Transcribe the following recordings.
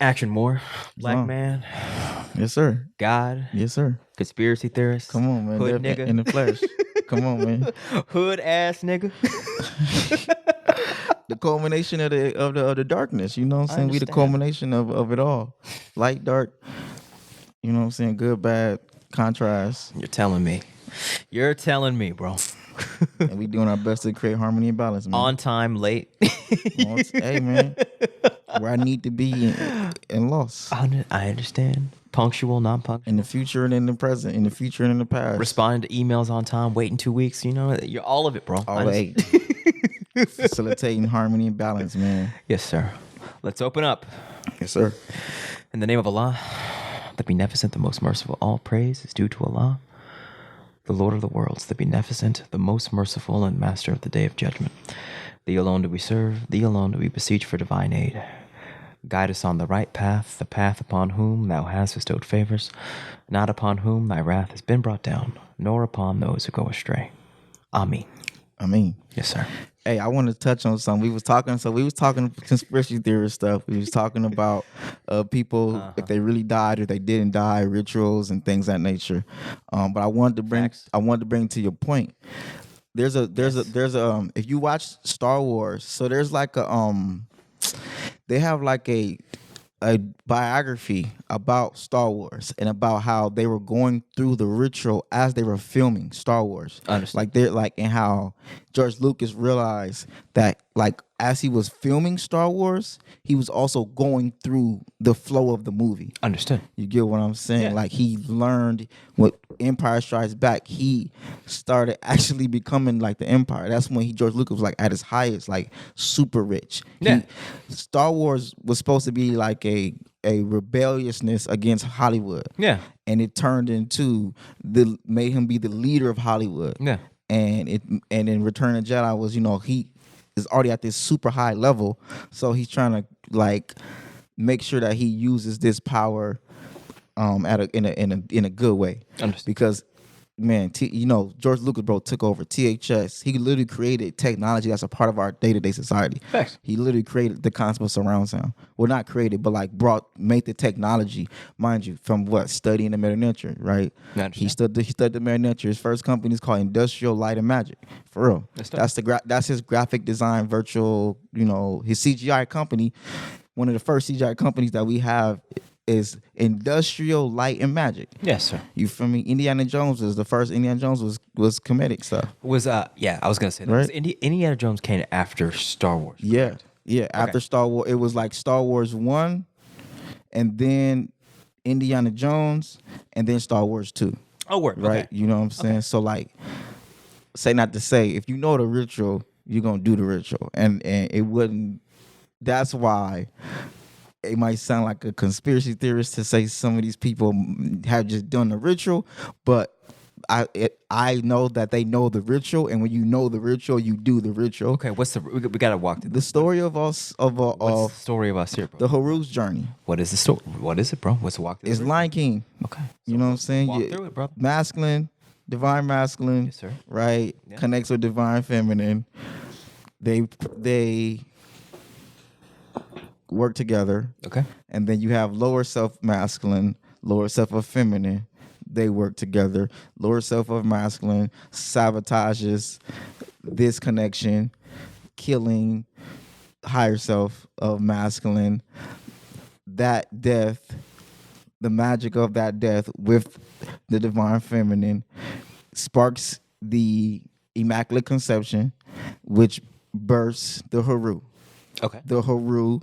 Action more. Black man. Yes, sir. God. Yes, sir. Conspiracy theorist. Come on, man. Hood nigga. In the flesh. Come on, man. Hood ass nigga. The culmination of the darkness. You know what I'm saying? We the understand. culmination of it all. Light, dark. You know what I'm saying? Good, bad, contrast. You're telling me. You're telling me, bro. And we doing our best to create harmony and balance, man. On time, late. Hey, man. Where I need to be and lost. I understand. Punctual, non-punctual. In the future and in the present. In the future and in the past. Responding to emails on time, waiting 2 weeks. You know, you're all of it, bro. All eight. Facilitating harmony and balance, man. Yes, sir. Let's open up. Yes, sir. In the name of Allah, the Beneficent, the Most Merciful, all praise is due to Allah, the Lord of the worlds, the Beneficent, the Most Merciful, and Master of the Day of Judgment. Thee alone do we serve, thee alone do we beseech for divine aid. Guide us on the right path, the path upon whom thou hast bestowed favors, not upon whom thy wrath has been brought down, nor upon those who go astray. Amen. Yes, sir. Hey, I want to touch on something. We was talking conspiracy theory stuff. We was talking about people if they really died or they didn't die, rituals and things of that nature. But I wanted to bring to your point. There's a if you watch Star Wars, so there's like they have like a biography about Star Wars and about how they were going through the ritual as they were filming Star Wars. And how George Lucas realized that like as he was filming Star Wars, he was also going through the flow of the movie. Understood. You get what I'm saying? Yeah. Like he learned what Empire Strikes Back. He started actually becoming like the Empire. That's when George Lucas was like at his highest, like super rich. Yeah. Star Wars was supposed to be like a rebelliousness against Hollywood. Yeah. And it turned into made him be the leader of Hollywood. Yeah. And in Return of the Jedi was, he is already at this super high level, so he's trying to like make sure that he uses this power in a good way. Understood. Because man, George Lucas, bro, took over THS. He literally created technology that's a part of our day-to-day society. Facts. He literally created the concept of surround sound. Well, not created, but like made the technology, mind you, from studying the meta-nature, right? He studied the meta-nature. His first company is called Industrial Light and Magic. For real. That's his graphic design virtual, his CGI company. One of the first CGI companies that we have is Industrial Light and Magic. Yes, sir. You feel me? Indiana Jones was the first. Indiana Jones was comedic stuff. I was gonna say that. Right? Indiana Jones came after Star Wars. Yeah, correct? yeah. After Star Wars, it was like Star Wars 1, and then Indiana Jones, and then Star Wars 2. Oh, word. Right? Okay. You know what I'm saying? Okay. So like, say not to say, if you know the ritual, you're gonna do the ritual, and it wouldn't. That's why. It might sound like a conspiracy theorist to say some of these people have just done the ritual, but I know that they know the ritual, and when you know the ritual, you do the ritual. Okay, we gotta walk through the story of us what's the story of Asyr, bro? The Haru's journey. What is the story? What is it, bro? What's the walk through? It's Lion King. Okay, you know what I'm saying? Walk through it, bro. Masculine, divine masculine. Yes, sir. Right, yeah. Connects with divine feminine. They work together. Okay. And then you have lower self masculine, lower self of feminine. They work together. Lower self of masculine sabotages this connection, killing higher self of masculine. That death, the magic of that death with the divine feminine sparks the Immaculate Conception, which bursts the Haru. Okay. The Haru,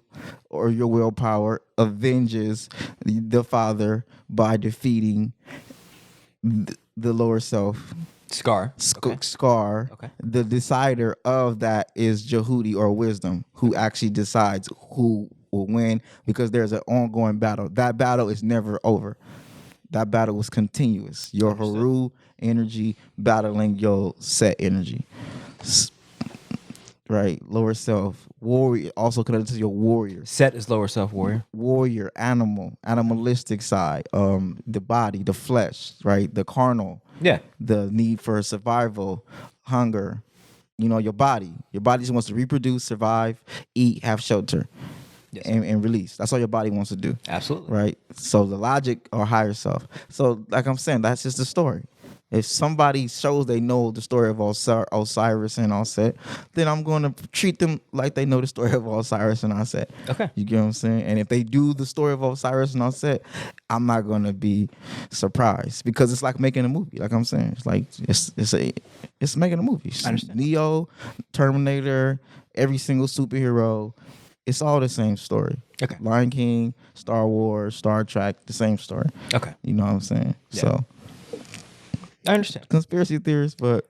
or your willpower, avenges the father by defeating the lower self. Scar. Scar. Okay. The decider of that is Jehudi, or wisdom, who actually decides who will win, because there's an ongoing battle. That battle is never over. That battle was continuous. Your Haru energy battling your set energy. Right, lower self, warrior, also connected to your warrior. Set is lower self, warrior. Warrior, animalistic side, the body, the flesh, right, the carnal. Yeah. The need for survival, hunger. Your body. Your body just wants to reproduce, survive, eat, have shelter. Yes, and release. That's all your body wants to do. Absolutely. Right? So the logic or higher self. So like I'm saying, that's just the story. If somebody shows they know the story of Osiris and Aset, then I'm going to treat them like they know the story of Osiris and Aset. Okay. You get what I'm saying? And if they do the story of Osiris and Aset, I'm not going to be surprised because it's like making a movie. Like I'm saying, it's like it's making a movie. I understand. Neo, Terminator, every single superhero. It's all the same story. Okay. Lion King, Star Wars, Star Trek, the same story. Okay. You know what I'm saying? Yeah. So I understand. conspiracy theories, but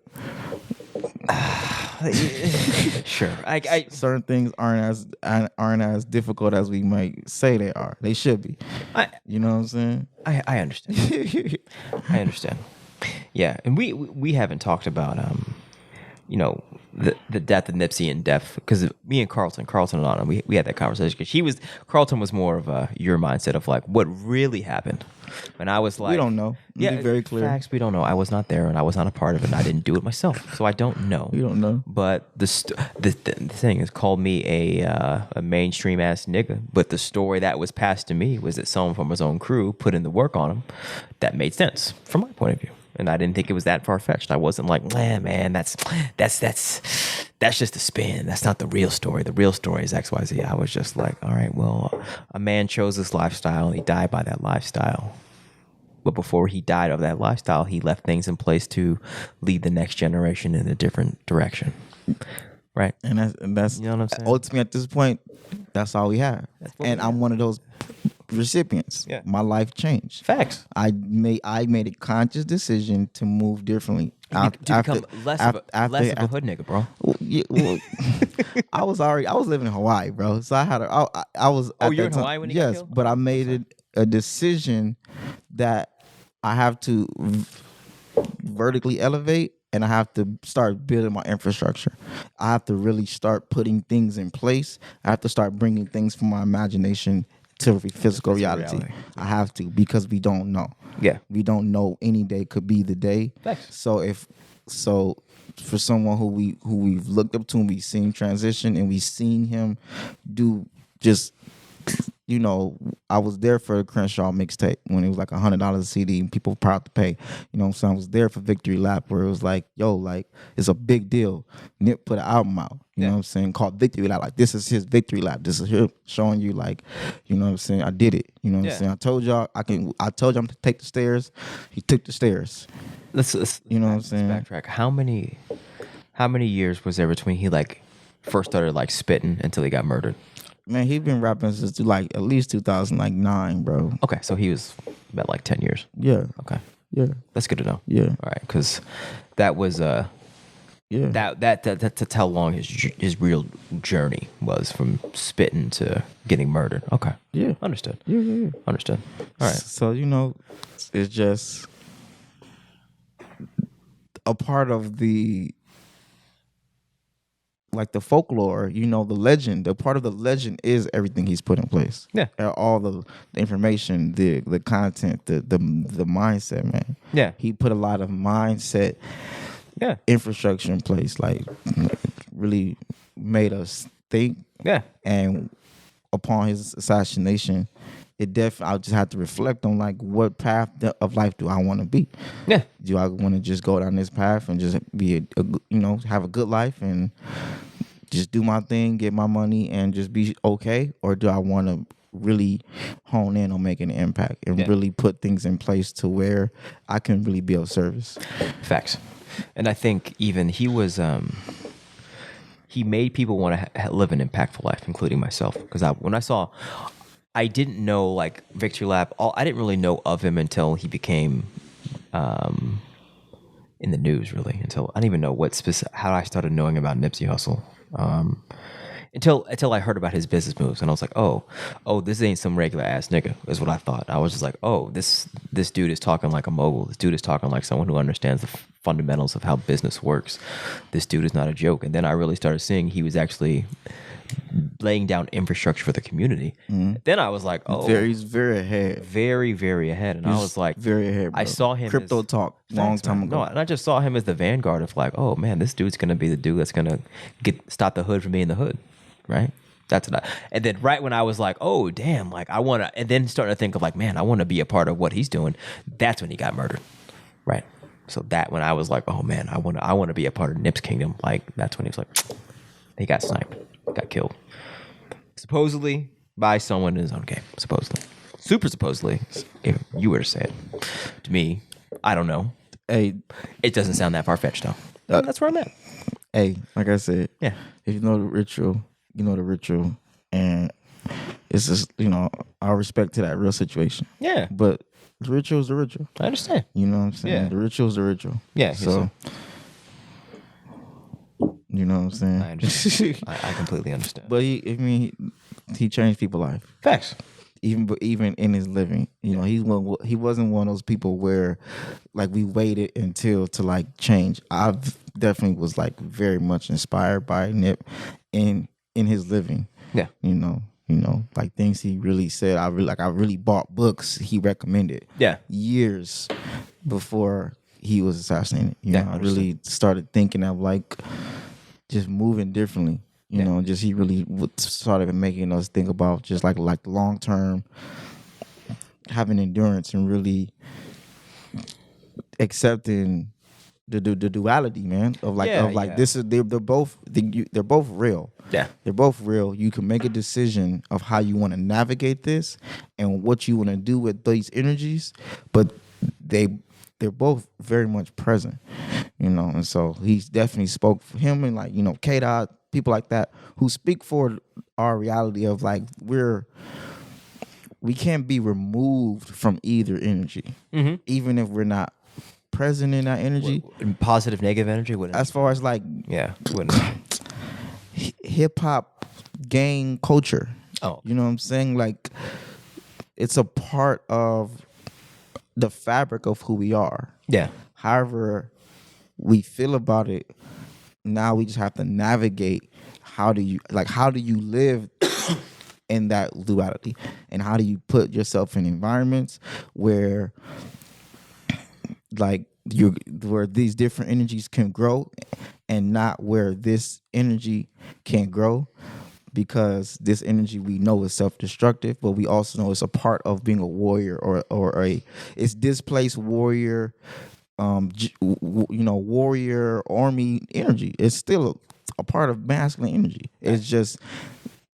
Sure. I certain things aren't as difficult as we might say they are. They should be. You know what I'm saying? I understand. I understand. Yeah, and we haven't talked about you know, the death of Nipsey in depth because me and Carlton and Anna, we had that conversation because Carlton was more of your mindset of like what really happened. And I was like, we don't know. Yeah, be very clear. Facts, we don't know. I was not there and I was not a part of it and I didn't do it myself. So I don't know. We don't know. But the thing is, called me a mainstream ass nigga. But the story that was passed to me was that someone from his own crew put in the work on him that made sense from my point of view. And I didn't think it was that far-fetched. I wasn't like, man, that's just a spin. That's not the real story. The real story is XYZ. I was just like, all right, well, a man chose this lifestyle and he died by that lifestyle. But before he died of that lifestyle, he left things in place to lead the next generation in a different direction. Right? And that's you know what I'm saying? Ultimately, at this point, that's all we have. And I'm one of those recipients. Yeah. My life changed. Facts. I made a conscious decision to move differently. To become less of a hood nigga, bro. I was living in Hawaii, bro. So I had I was. Oh, you're in Hawaii when you got killed? But I made it a decision that I have to vertically elevate. And I have to start building my infrastructure. I have to really start putting things in place. I have to start bringing things from my imagination to physical reality. I have to because we don't know. Yeah, we don't know. Any day could be the day. Thanks. So for someone who we've looked up to and we've seen transition and we've seen him do just. You know, I was there for the Crenshaw mixtape when it was like $100 a CD and people were proud to pay. You know what I'm saying? I was there for Victory Lap where it was like, yo, like, it's a big deal. Nip put an album out, you know what I'm saying, called Victory Lap. Like, this is his Victory Lap. This is him showing you, like, you know what I'm saying? I did it. You know what I'm saying? I told y'all I told y'all to take the stairs. He took the stairs. Let's you know what I'm saying? Backtrack. How many years was there between he like first started like spitting until he got murdered? Man, he's been rapping since like at least 2009, bro. Okay, so he was about like 10 years. Yeah. Okay. Yeah. That's good to know. Yeah. All right, because that was yeah. That's how long his real journey was from spitting to getting murdered. Okay. Yeah. Understood. Yeah. Understood. All right. So you know, it's just a part of the. Like the folklore, you know, the legend. The part of the legend is everything he's put in place. Yeah, all the information, the content, the mindset, man. Yeah, he put a lot of mindset, infrastructure in place. Like really made us think. Yeah, and upon his assassination, I just had to reflect on like what path of life do I want to be? Yeah, do I want to just go down this path and just be have a good life and just do my thing, get my money, and just be okay? Or do I want to really hone in on making an impact and really put things in place to where I can really be of service? Facts. And I think even he was, he made people want to live an impactful life, including myself. Because I didn't know like Victory Lap. I didn't really know of him until he became in the news. Really, until I didn't even know how I started knowing about Nipsey Hustle. Until I heard about his business moves, and I was like, oh, this ain't some regular ass nigga, is what I thought. I was just like, oh, this dude is talking like a mogul. This dude is talking like someone who understands the fundamentals of how business works. This dude is not a joke. And then I really started seeing he was actually laying down infrastructure for the community. Mm-hmm. Then I was like, oh, he's very ahead, very, very ahead. And I was like, very ahead, bro. I saw him crypto talk long time ago. No, and I just saw him as the vanguard of like, oh man, this dude's gonna be the dude that's gonna stop the hood from being the hood, right? That's what and then right when I was like, oh damn, like I want to, and then starting to think of like, man, I want to be a part of what he's doing. That's when he got murdered, right? So that when I was like, oh man, I want to be a part of Nip's kingdom. Like that's when he was like, he got sniped, got killed, supposedly by someone in his own game, supposedly, super supposedly. If you were to say it to me, I don't know. Hey, it doesn't sound that far fetched though. That's where I'm at. Hey, like I said, yeah. If you know the ritual, you know the ritual, and it's just our respect to that real situation. Yeah, but the ritual is the ritual. I understand. You know what I'm saying? Yeah. The ritual is the ritual. Yeah. So, you know what I'm saying? I understand. I completely understand. But he changed people's life. Facts. Even in his living, he wasn't one of those people where like we waited until to like change. I definitely was like very much inspired by Nip in his living. Yeah, like things he really said. I really bought books he recommended. Yeah, years before he was assassinated. I really started thinking of like just moving differently. Just he really started making us think about just like the long term, having endurance and really accepting the duality, man. This is they're both real. Yeah, they're both real. You can make a decision of how you want to navigate this and what you want to do with these energies, but they're both very much present. And so he's definitely spoke for him and like K-Dot, people like that who speak for our reality of like we can't be removed from either energy, even if we're not present in that energy. Positive, negative energy. As far as like hip hop gang culture. Oh, you know what I'm saying? Like it's a part of the fabric of who we are. Yeah. However we feel about it, now we just have to navigate how do you live in that duality, and how do you put yourself in environments where like where these different energies can grow and not where this energy can grow, because this energy we know is self-destructive, but we also know it's a part of being a warrior or it's displaced warrior, warrior army energy. It's still a part of masculine energy. It's just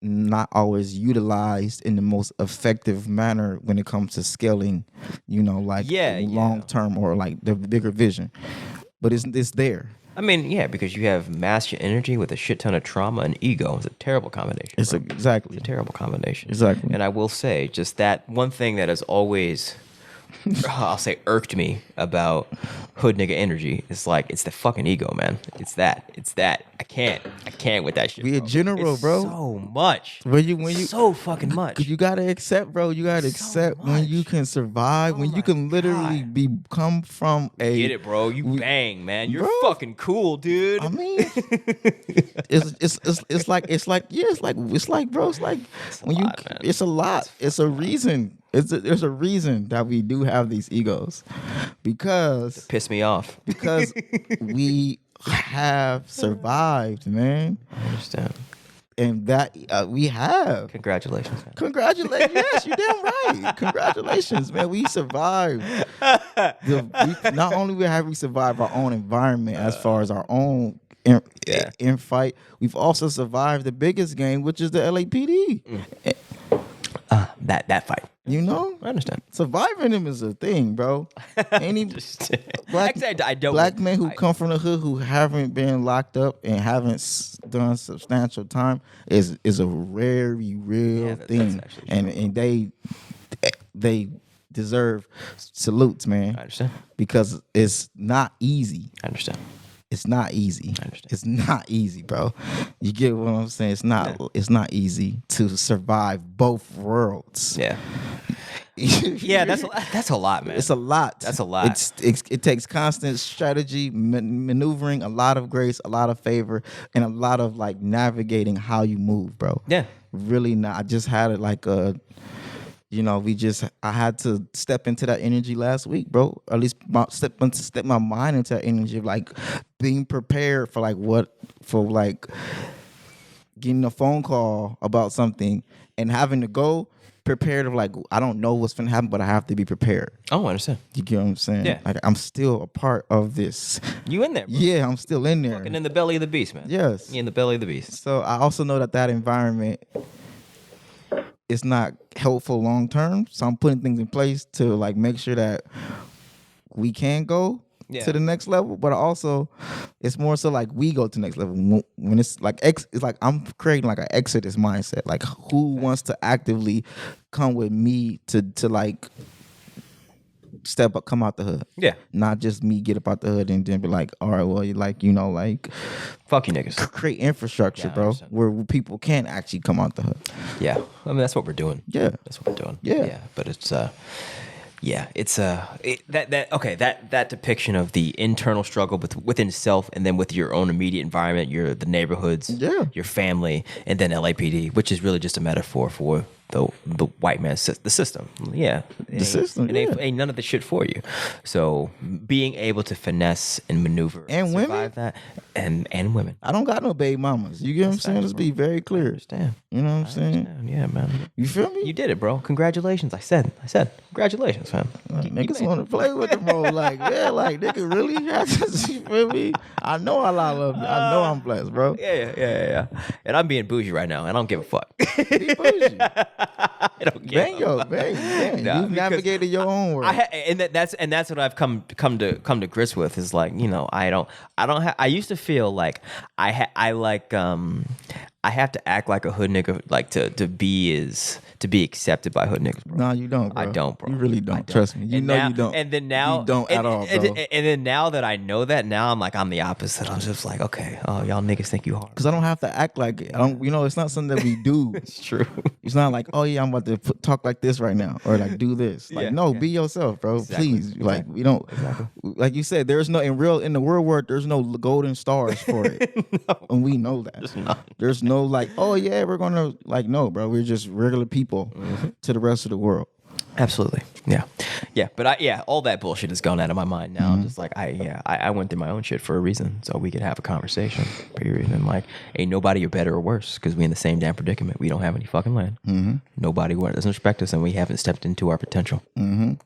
not always utilized in the most effective manner when it comes to scaling, long term or like the bigger vision. But it's there. I mean, yeah, because you have masculine energy with a shit ton of trauma and ego. It's a terrible combination. Exactly. It's a terrible combination. Exactly. And I will say, just that one thing that has always, I'll say, irked me about hood nigga energy. It's like, it's the fucking ego, man. It's that. I can't with that shit. Be a general, bro. So much. When you so fucking much. You gotta accept, bro. You gotta accept when you can survive, when you can literally become from a. Get it, bro. You bang, man. You're fucking cool, dude. I mean, it's like, bro. It's like when you. It's a lot. It's a reason. There's a reason that we do have these egos, because it pissed me off. Because we have survived, man. I understand. And that we have. Congratulations, man. Congratulations. Yes, you're damn right. Congratulations, man. We survived. Not only have we survived our own environment as far as our own in fight, we've also survived the biggest game, which is the LAPD. That fight. I understand. Surviving them is a thing, bro. Any black men who come from the hood who haven't been locked up and haven't done substantial time is a very real thing, and they deserve salutes, man. I understand, because it's not easy. I understand. It's not easy. I understand. It's not easy, bro. You get what I'm saying? It's not easy to survive both worlds. Yeah. Yeah, that's a lot, man. It's a lot. That's a lot. It takes constant strategy, maneuvering, a lot of grace, a lot of favor, and a lot of like navigating how you move, bro. Yeah. Really not. I just had it like I had to step into that energy last week, bro. Or at least step my mind into that energy of like being prepared for getting a phone call about something and having to go prepared of like, I don't know what's going to happen, but I have to be prepared. Oh, I understand. You get what I'm saying? Yeah. Like, I'm still a part of this. You in there, bro. Yeah, I'm still in there. Fucking in the belly of the beast, man. Yes. You in the belly of the beast. So I also know that environment is not helpful long term. So I'm putting things in place to like make sure that we can go to the next level, but also it's more so like we go to the next level when it's like it's like I'm creating like an exodus mindset. Like who wants to actively come with me to like step up, come out the hood. Yeah. Not just me get up out the hood and then be like, all right, well, you like, you know, like fuck you niggas. Create infrastructure, bro, where people can actually come out the hood. Yeah. I mean, that's what we're doing. Yeah. That's what we're doing. Yeah. Yeah. But it's that depiction of the internal struggle within self and then with your own immediate environment, the neighborhoods, your family, and then LAPD, which is really just a metaphor for the white man's the system. Yeah. The system. Ain't none of the shit for you. So being able to finesse and maneuver and survive women that and women. I don't got no baby mamas. You get what I'm saying? Let's be very clear. I understand. You know what I'm saying? Yeah, man. You feel me? You did it, bro. Congratulations. I said congratulations, man. Niggas want to play with the bro. Like, yeah, like nigga really. You feel me? I know I love you. I know I'm blessed, bro. Yeah. And I'm being bougie right now, and I don't give a fuck. Be bougie. I don't give a fuck. Bang. Nah, you've navigated your own world. That's what I've come to grips with is like, you know, I used to feel like I have to act like a hood nigga, like to be accepted by hood niggas, bro. No, you don't, bro. I don't, bro. You really don't. Trust me. You don't. And then now, you don't at all, bro. And then now that I know that, now I'm the opposite. I'm just like, okay, oh, y'all niggas think you hard. Because I don't have to act like it. I don't. You know, it's not something that we do. It's true. It's not like, oh yeah, I'm about to talk like this right now, or like do this. Like, be yourself, bro. Exactly. Please. Like, we don't. Exactly. Like you said, there's no in the real world. There's no golden stars for it, and we know that. There's no like, oh yeah, we're gonna like no, bro. We're just regular people to the rest of the world. Absolutely. Yeah. But all that bullshit has gone out of my mind now. I'm just like, I went through my own shit for a reason, so we could have a conversation, period. And like, ain't nobody better or worse because we in the same damn predicament. We don't have any fucking land. Nobody doesn't respect us, and we haven't stepped into our potential.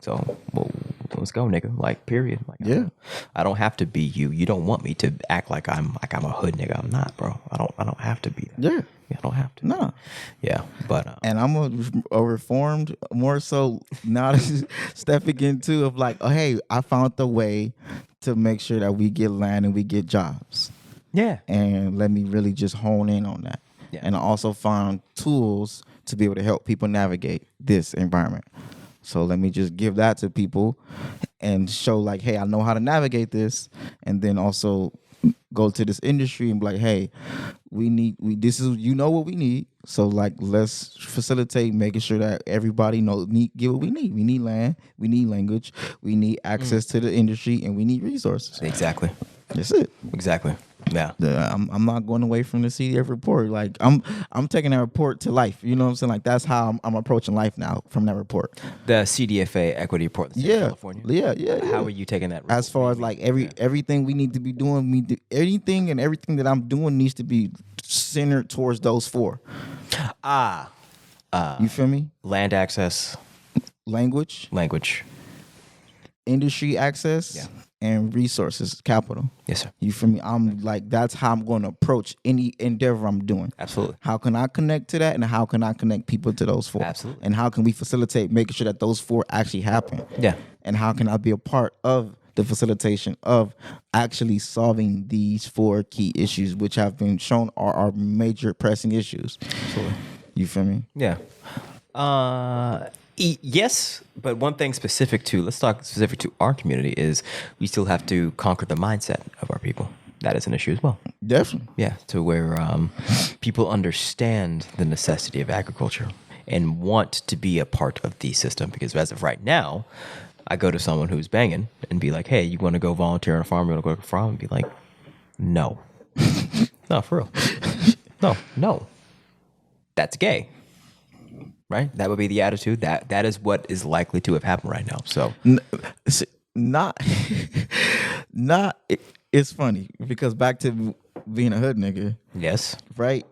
So, well, let's go, nigga. Like, period. Like, I don't have to be you. You don't want me to act like I'm a hood nigga. I'm not, bro. I don't have to be that. Yeah, I don't have to. No. Yeah, but and I'm a reformed more so now stepping into of like, oh hey, I found the way to make sure that we get land and we get jobs. Yeah. And let me really just hone in on that. Yeah. And I also found tools to be able to help people navigate this environment. So let me just give that to people and show like, hey, I know how to navigate this, and then also go to this industry and be like, hey, this is, you know what we need. So like, let's facilitate making sure that everybody get what we need. We need land, we need language, we need access to the industry, and we need resources. Exactly. That's it. Exactly. Yeah. I'm not going away from the CDF report. Like I'm taking that report to life. You know what I'm saying? Like that's how I'm approaching life now from that report. The CDFA equity report in California. Yeah. How are you taking that report? As far as like everything we need to be doing, everything that I'm doing needs to be centered towards those four. You feel me? Land access, language, industry access, and resources, capital. Yes, sir. You feel me? I'm like, that's how I'm going to approach any endeavor I'm doing. Absolutely. How can I connect to that, and how can I connect people to those four? Absolutely. And how can we facilitate making sure that those four actually happen? Yeah. And how can I be a part of the facilitation of actually solving these four key issues, which have been shown are our major pressing issues? Absolutely. You feel me? Yeah. Yes, but one thing let's talk specific to our community is we still have to conquer the mindset of our people. That is an issue as well. Definitely. Yeah, to where people understand the necessity of agriculture and want to be a part of the system. Because as of right now, I go to someone who's banging and be like, hey, you want to go volunteer on a farm? You want to go to a farm? And be like, no. No, for real. No. That's gay. Right? That would be the attitude. That is what is likely to have happened right now. So it's funny because back to being a hood nigga. Yes. Right?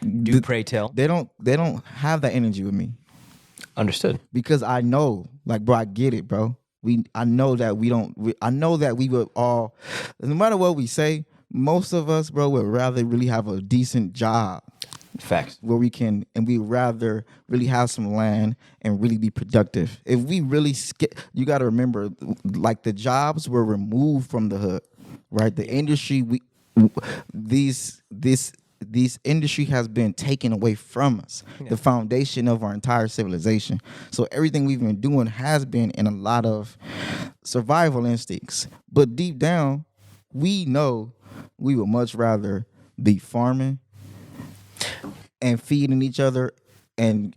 Do pray tell. They don't have that energy with me. Understood. Because I know, like, bro, I get it, bro. I know that I know that we would all, no matter what we say, most of us, bro, would rather really have a decent job. Facts. Where we can, and we rather really have some land and really be productive. If we really you got to remember, like, the jobs were removed from the hood, right? The industry, this industry has been taken away from us, the foundation of our entire civilization. So everything we've been doing has been in a lot of survival instincts. But deep down, we know we would much rather be farming and feeding each other and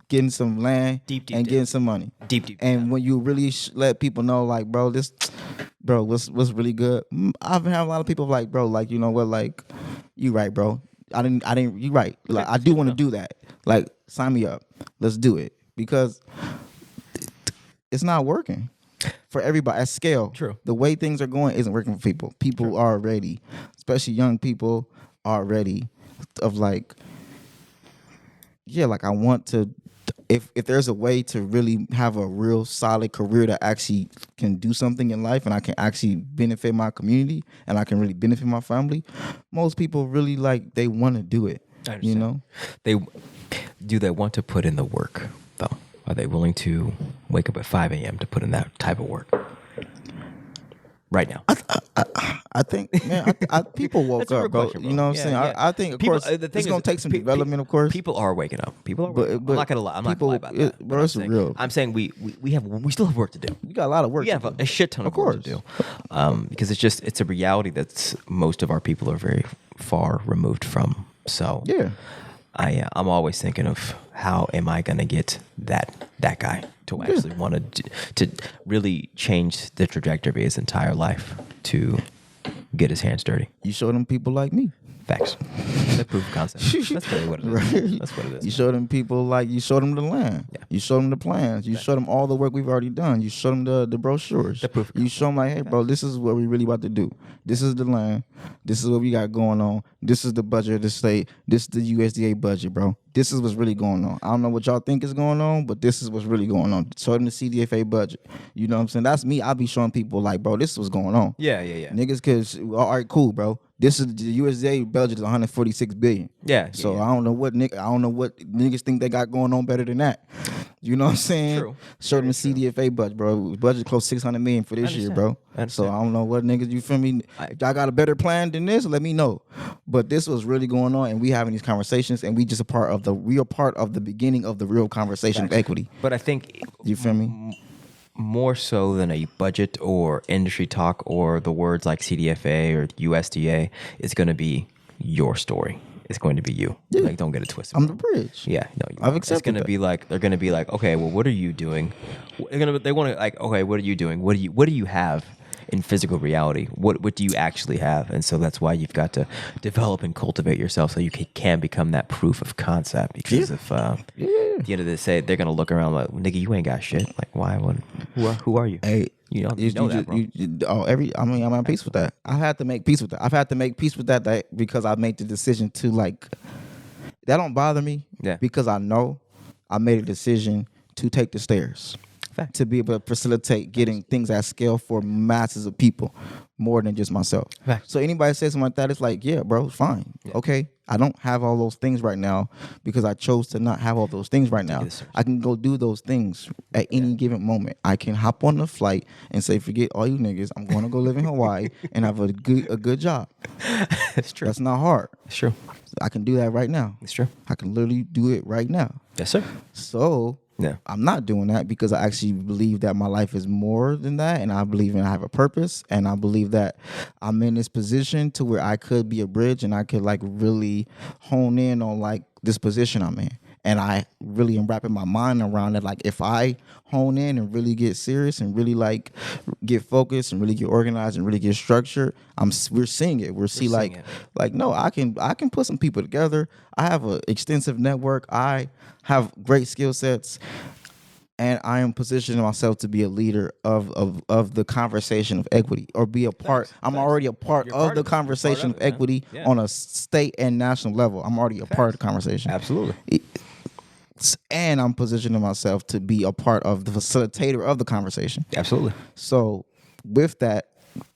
getting some land and getting some money. Deep. And when you really let people know, like, bro, what's really good. I've had a lot of people like, bro, like, you know what, like, you right, bro. I didn't. You right. Like, I do want to do that. Like, sign me up. Let's do it, because it's not working for everybody at scale. True. The way things are going isn't working for people. People are ready, especially young people, are ready of, like, yeah, like, I want to. If there's a way to really have a real solid career that actually can do something in life, and I can actually benefit my community, and I can really benefit my family, most people really, like, they want to do it. You know, they want to put in the work, though. Are they willing to wake up at 5 a.m. to put in that type of work? Right now, I think, man, people woke up, bro. Question, bro. You know what I'm saying? Yeah. I think, of course, it's gonna take some development, of course. People are waking up. People are. I'm not gonna lie. I'm not gonna lie about that. Bro, it's real. I'm saying we still have work to do. We got a lot of work. We have a shit ton of work to do. Because it's a reality that most of our people are very far removed from. So yeah, I'm always thinking of how am I gonna get that guy to actually want to really change the trajectory of his entire life to get his hands dirty. You show them people like me. Facts. That proof of concept. That's really what it is. Right. That's what it is. You show them people, like, you show them the land. Yeah. You show them the plans. You show them all the work we've already done. You show them the brochures. The proof. You show them, like, hey, bro, this is what we really about to do. This is the land. This is what we got going on. This is the budget of the state. This is the USDA budget, bro. This is what's really going on. I don't know what y'all think is going on, but this is what's really going on. Show them the CDFA budget. You know what I'm saying? That's me. I'll be showing people, like, bro, this is what's going on. Yeah. Niggas, because, all right, cool, bro. This is the USDA budget is 146 billion. Yeah. So I don't know what niggas think they got going on better than that. You know what I'm saying? True. Show them the CDFA budget, bro. Budget close 600 million for this year, bro. So I don't know what niggas, you feel me? If y'all got a better plan than this, let me know. But this was really going on, and we having these conversations, and we just a part of the beginning of the real conversation of equity. But I think, you feel me? More so than a budget or industry talk or the words like CDFA or USDA, it's going to be your story. It's going to be you. Yeah. Like, don't get it twisted. I'm the bridge. Yeah, no, I've accepted. It's going to be like, they're going to be like, okay, well, what are you doing? They want to, like, okay, what are you doing? What do you have in physical reality? What do you actually have? And so that's why you've got to develop and cultivate yourself so you can become that proof of concept. Because if at the end of the day, they're gonna look around like, nigga, you ain't got shit. Like, why? Who are you? Hey, you know that, bro. I'm at peace with that. I had to make peace with that. I've had to make peace with that because I made the decision to, like, that don't bother me. Yeah. Because I know I made a decision to take the stairs. Fact. To be able to facilitate getting things at scale for masses of people, more than just myself. Fact. So anybody says something like that, it's like, yeah, bro, fine. Yeah. Okay, I don't have all those things right now because I chose to not have all those things right now. I can go do those things at any given moment. I can hop on the flight and say, forget all you niggas, I'm going to go live in Hawaii and have a good job. That's true. That's not hard. It's true. I can do that right now. It's true. I can literally do it right now. Yes, sir. So yeah. I'm not doing that because I actually believe that my life is more than that, and I believe I have a purpose, and I believe that I'm in this position to where I could be a bridge and I could, like, really hone in on, like, this position I'm in. And I really am wrapping my mind around it. Like, if I hone in and really get serious and really, like, get focused and really get organized and really get structured, we're seeing it. We're seeing like, no, I can put some people together. I have an extensive network. I have great skill sets. and I am positioning myself to be a leader of the conversation of equity, or be a part. I'm already a part You're of part the of it. conversation You're part of of it, man. equity Yeah. on a state and national level. I'm already a part of the conversation. Absolutely. And I'm positioning myself to be a part of the facilitator of the conversation. Absolutely. So with that,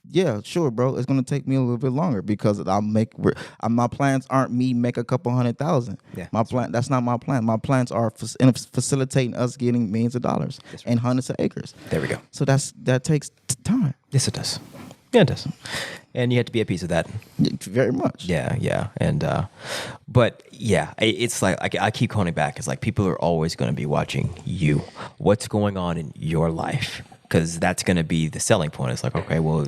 yeah, sure, bro. It's gonna take me a little bit longer because my plans aren't me make a couple $100,000. Yeah, My plan. That's not my plan. My plans are facilitating us getting millions of dollars and hundreds of acres. There we go. So that takes time. Yes, it does. Yeah, it does. And you have to be at peace with that. Very much. Yeah. And, but yeah, it's like, I keep calling back. It's like people are always going to be watching you. What's going on in your life? Because that's going to be the selling point. It's like, okay, well,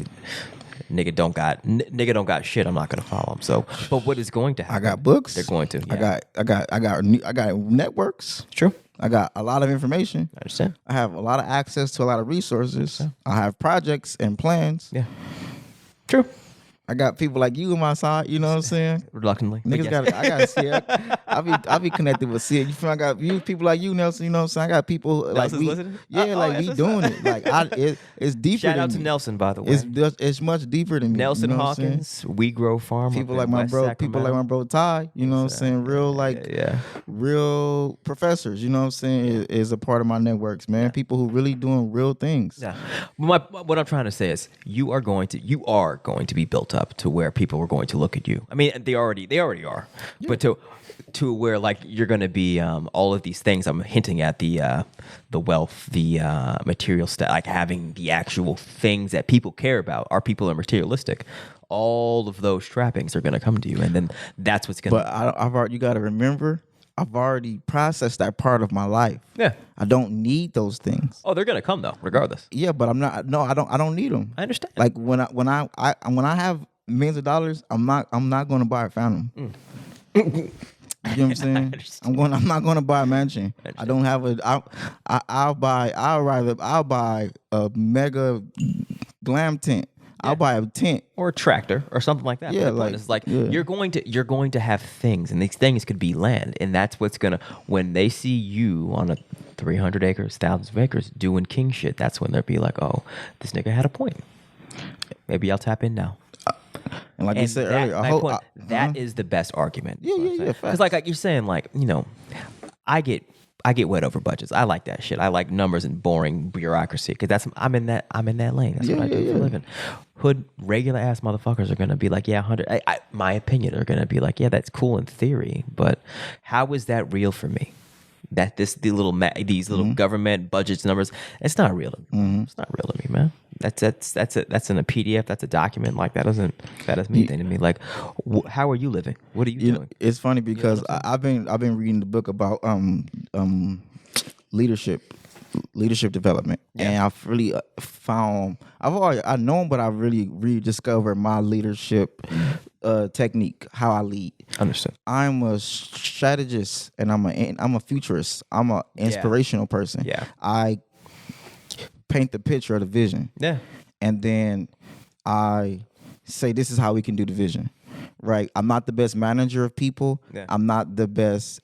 nigga don't got shit. I'm not going to follow him. So, but what is going to happen? I got books. They're going to. Yeah. I got networks. True. I got a lot of information. I understand. I have a lot of access to a lot of resources. I have projects and plans. Yeah. True. I got people like you on my side, you know what I'm saying? Reluctantly. Niggas I got to see it. I be connected with Sid. You feel I got people like you, Nelson, you know what I'm saying? I got people like Nelson's we, listening? yeah, like we doing it. Like it's deeper Shout than out to me. Nelson, by the way. It's much deeper than me. Nelson you know what I'm saying? Hawkins, We Grow Farm. People up like in my West bro, Sacramento. people like my bro Ty, you know what I'm saying? Real real professors, you know what I'm saying, is a part of my networks, man. People who really doing real things. Yeah. What I'm trying to say is you are going to be built up to where people are going to look at you. I mean, they already are. Yeah. But to where like you're going to be all of these things. I'm hinting at the wealth, the material stuff, like having the actual things that people care about. Our people are materialistic. All of those trappings are going to come to you, and then that's what's going to. But I've already, you got to remember, I've already processed that part of my life. Yeah. I don't need those things. Oh, they're going to come though, regardless. Yeah, but I'm not. No, I don't need them. I understand. Like when I have millions of dollars, I'm not going to buy a Phantom. You know what I'm saying? I'm not going to buy a mansion. I don't have a. I'll buy a mega glam tent. Yeah. I'll buy a tent or a tractor or something like that. Yeah, it's like you're going to have things, and these things could be land, and that's what's gonna, when they see you on a 300 acres, thousands of acres doing king shit, that's when they'll be like, oh, this nigga had a point. Maybe I'll tap in now. And like you said earlier, that is the best argument. Yeah. Because like you're saying, like, you know, I get wet over budgets. I like that shit. I like numbers and boring bureaucracy because I'm in that lane. That's what I do for a living. Hood regular ass motherfuckers are gonna be like, yeah, 100. My opinion are gonna be like, yeah, that's cool in theory, but how is that real for me? That these little government budgets numbers, it's not real to me. It's not real to me, man. That's in a PDF. That's a document. Like that doesn't mean anything to me. Like, how are you living? What are you doing? It's funny because I've been reading the book about leadership development, and I've really found I've known, but I've really rediscovered my leadership technique, how I lead. Understood. I'm a strategist, and I'm a futurist. I'm an inspirational person. Yeah. I paint the picture of the vision. Yeah. And then I say, this is how we can do the vision. Right? I'm not the best manager of people. Yeah. I'm not the best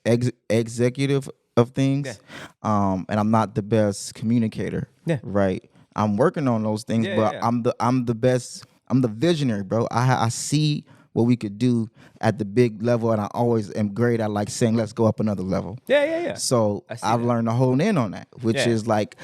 executive of things. Yeah. And I'm not the best communicator. Yeah. Right? I'm working on those things, but I'm the best. I'm the visionary, bro. I see what we could do at the big level, and I always am great at like saying, let's go up another level. Yeah. So I've learned to hone in on that, which is like,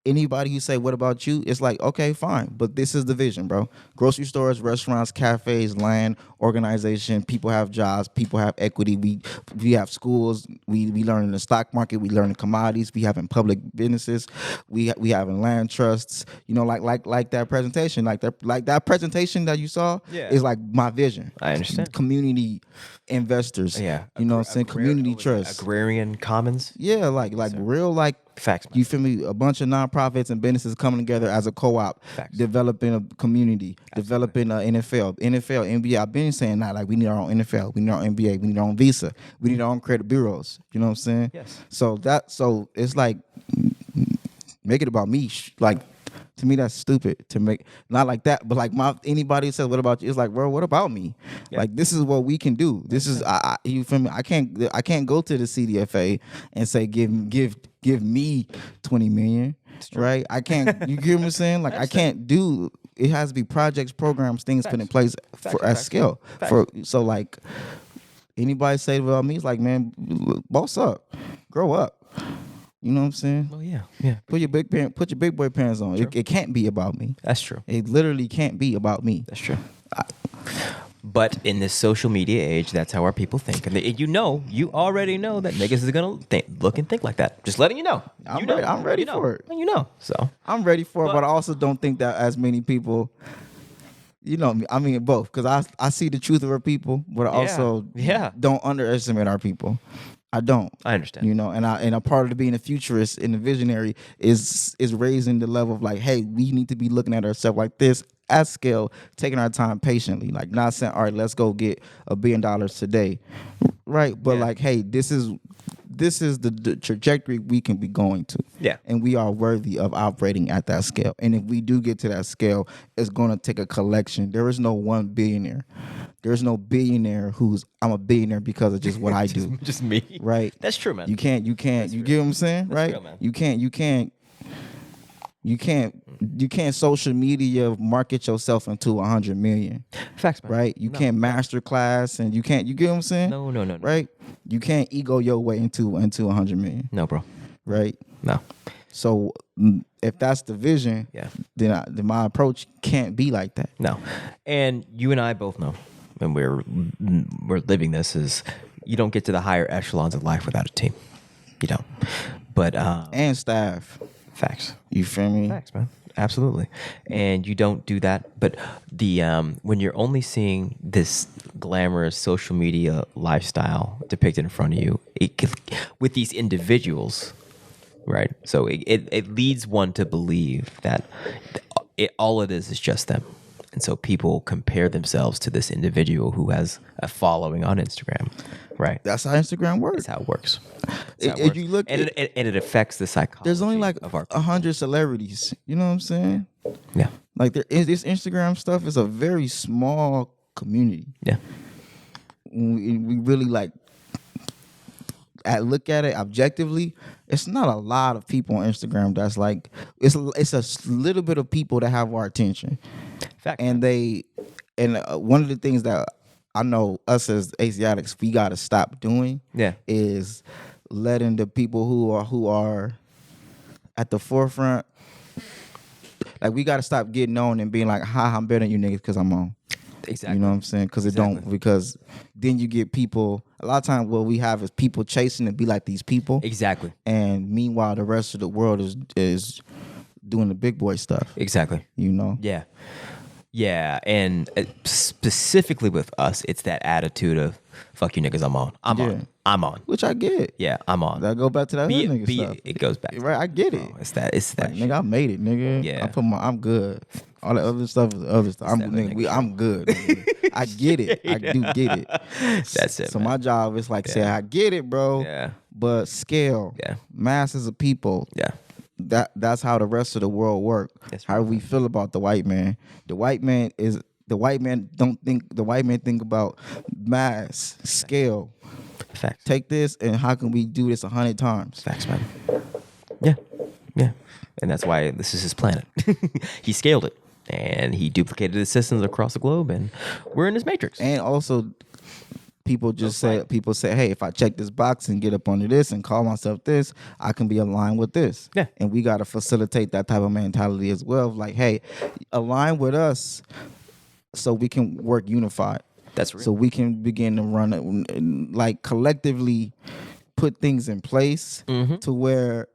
anybody who say, what about you? It's like, okay, fine. But this is the vision, bro. Grocery stores, restaurants, cafes, land, organization. People have jobs. People have equity. We have schools. We learn in the stock market. We learn in commodities. We have in public businesses. We have in land trusts. You know, like that presentation. Like that presentation that you saw is like my vision. I understand. Community investors. Yeah. You know what I'm saying? Community trust. Agrarian commons. Yeah, like real like facts. You feel me? A bunch of nonprofits and businesses coming together as a co-op, developing a community, developing NFL, NBA. I've been saying that, like, we need our own NFL, we need our own NBA, we need our own Visa, we need our own credit bureaus. You know what I'm saying? Yes. So it's like, make it about me. Like, to me, that's stupid to make, not like that, but like anybody who says, what about you? It's like, bro, what about me? Yeah. Like, this is what we can do. This is, you feel me? I can't go to the CDFA and say, give give me 20 million, right? I can't. You get what I'm saying? Like I can't do. It has to be projects, programs, things put in place for at scale. So like anybody say about me, it's like, man, boss up, grow up. You know what I'm saying? Oh yeah. Put your big boy pants on. It can't be about me. That's true. It literally can't be about me. That's true. But in this social media age, that's how our people think. And you already know that niggas is going to look and think like that. Just letting you know. I'm ready for it. You know. So I'm ready for it, but I also don't think that as many people, I mean both. Because I see the truth of our people, but I also don't underestimate our people. I don't. I understand. And a part of being a futurist and a visionary is raising the level of like, hey, we need to be looking at ourselves like this at scale, taking our time patiently. Like not saying, all right, let's go get $1 billion today, right? But like, hey, this is the trajectory we can be going to. Yeah. And we are worthy of operating at that scale. And if we do get to that scale, it's going to take a collection. There is no one billionaire. There's no billionaire I'm a billionaire because of just what I do. Just me. Right. That's true, man. You can't, you get what I'm saying? That's right? Real, man. You can't social media market yourself into 100 million. Facts, man. Right? You can't master class and you get what I'm saying? No. Right? You can't ego your way into 100 million. No, bro. Right? No. So if that's the vision, then my approach can't be like that. No. And you and I both know, and we're living this, is you don't get to the higher echelons of life without a team. You don't. But and staff. Facts. You feel me? Facts, man. Absolutely. And you don't do that. But the when you're only seeing this glamorous social media lifestyle depicted in front of you, with these individuals, right? So it leads one to believe that all it is just them. And so people compare themselves to this individual who has a following on Instagram, right? That's how Instagram works. That's how it works. If you look, and it affects the psychology. There's only like of our 100 celebrities. You know what I'm saying? Yeah. Like this Instagram stuff is a very small community. Yeah. We really like look at it objectively. It's not a lot of people on Instagram that's like it's a little bit of people that have our attention. Fact. And one of the things that I know us as Asiatics we got to stop doing is letting the people who are at the forefront, like we got to stop getting on and being like, "Ha, I'm better than you niggas because I'm on." Exactly. You know what I'm saying? Because then you get people. A lot of times, what we have is people chasing to be like these people. Exactly. And meanwhile, the rest of the world is doing the big boy stuff. Exactly. You know? Yeah. Yeah, and specifically with us, it's that attitude of "fuck you niggas, I'm on. I'm on." Which I get. Yeah, I'm on. That go back to that nigga stuff. It goes back. Right, I get it. It's that. Like, nigga, I made it, nigga. Yeah. I'm good. All that other stuff is other stuff. I'm good. Nigga. I get it. I do get it. That's it. So man. my job is like say, I get it, bro. Yeah. But scale. Yeah. Masses of people. Yeah. That's how the rest of the world work. That's how right. we feel about the white man. The white man think about mass scale. Facts. Take this and how can we do this 100 times? Facts, man. Yeah. Yeah. And that's why this is his planet. He scaled it and he duplicated his systems across the globe and we're in his matrix. And also people say, hey, if I check this box and get up under this and call myself this, I can be aligned with this. Yeah. And we got to facilitate that type of mentality as well. Like, hey, align with us so we can work unified. That's real. So we can begin to run it, like collectively put things in place to where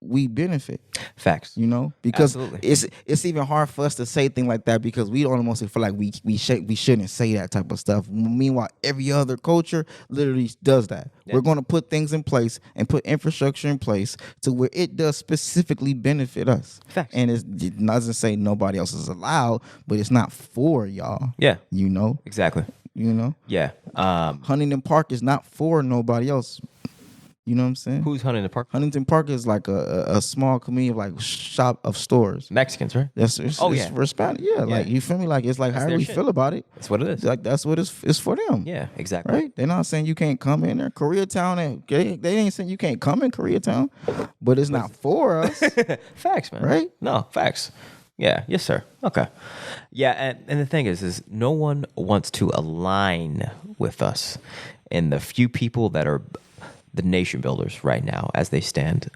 we benefit. Facts. You know, because Absolutely. it's even hard for us to say things like that because we almost feel like we shouldn't say that type of stuff. Meanwhile, every other culture literally does that. Yeah. We're going to put things in place and put infrastructure in place to where it does specifically benefit us. Facts. And it doesn't say nobody else is allowed, but it's not for y'all. Yeah. You know? Exactly. You know? Yeah. Huntington Park is not for nobody else. You know what I'm saying? Who's Huntington Park? Huntington Park is like a small community of like shop of stores. Mexicans, right? It's for Spanish. Yeah, like you feel me? Like it's like how we feel about it. That's what it is. Like that's what it's for them. Yeah, exactly. Right? They're not saying you can't come in there. Koreatown, and they ain't saying you can't come in Koreatown, but it's not for us. Facts, man. Right? No, facts. Yeah, yes, sir. Okay. Yeah, and the thing is no one wants to align with us. And the few people that are the nation builders right now, as they stand,